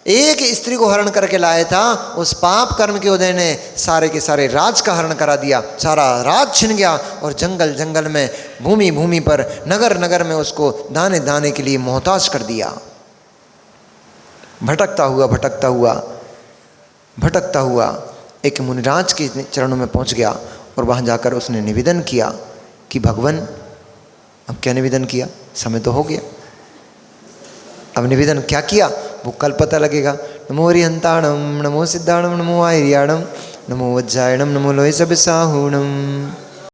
एक स्त्री को हरण करके लाया था, उस पाप कर्म के उदय ने सारे के सारे राज का हरण करा दिया, सारा राज छिन गया और जंगल जंगल में, भूमि भूमि पर, नगर नगर में उसको दाने दाने के लिए मोहताज कर दिया। भटकता हुआ एक मुनिराज के चरणों में पहुंच गया और वहां जाकर उसने निवेदन किया कि भगवान, अब क्या निवेदन किया, समय तो हो गया, अब निवेदन क्या किया वो कल पता लगेगा। नमो हरिहंताणम, नमो सिद्धाणम, नमो आयर्याणम, नमो वज्रायणम, नमो लोहित साहूणम।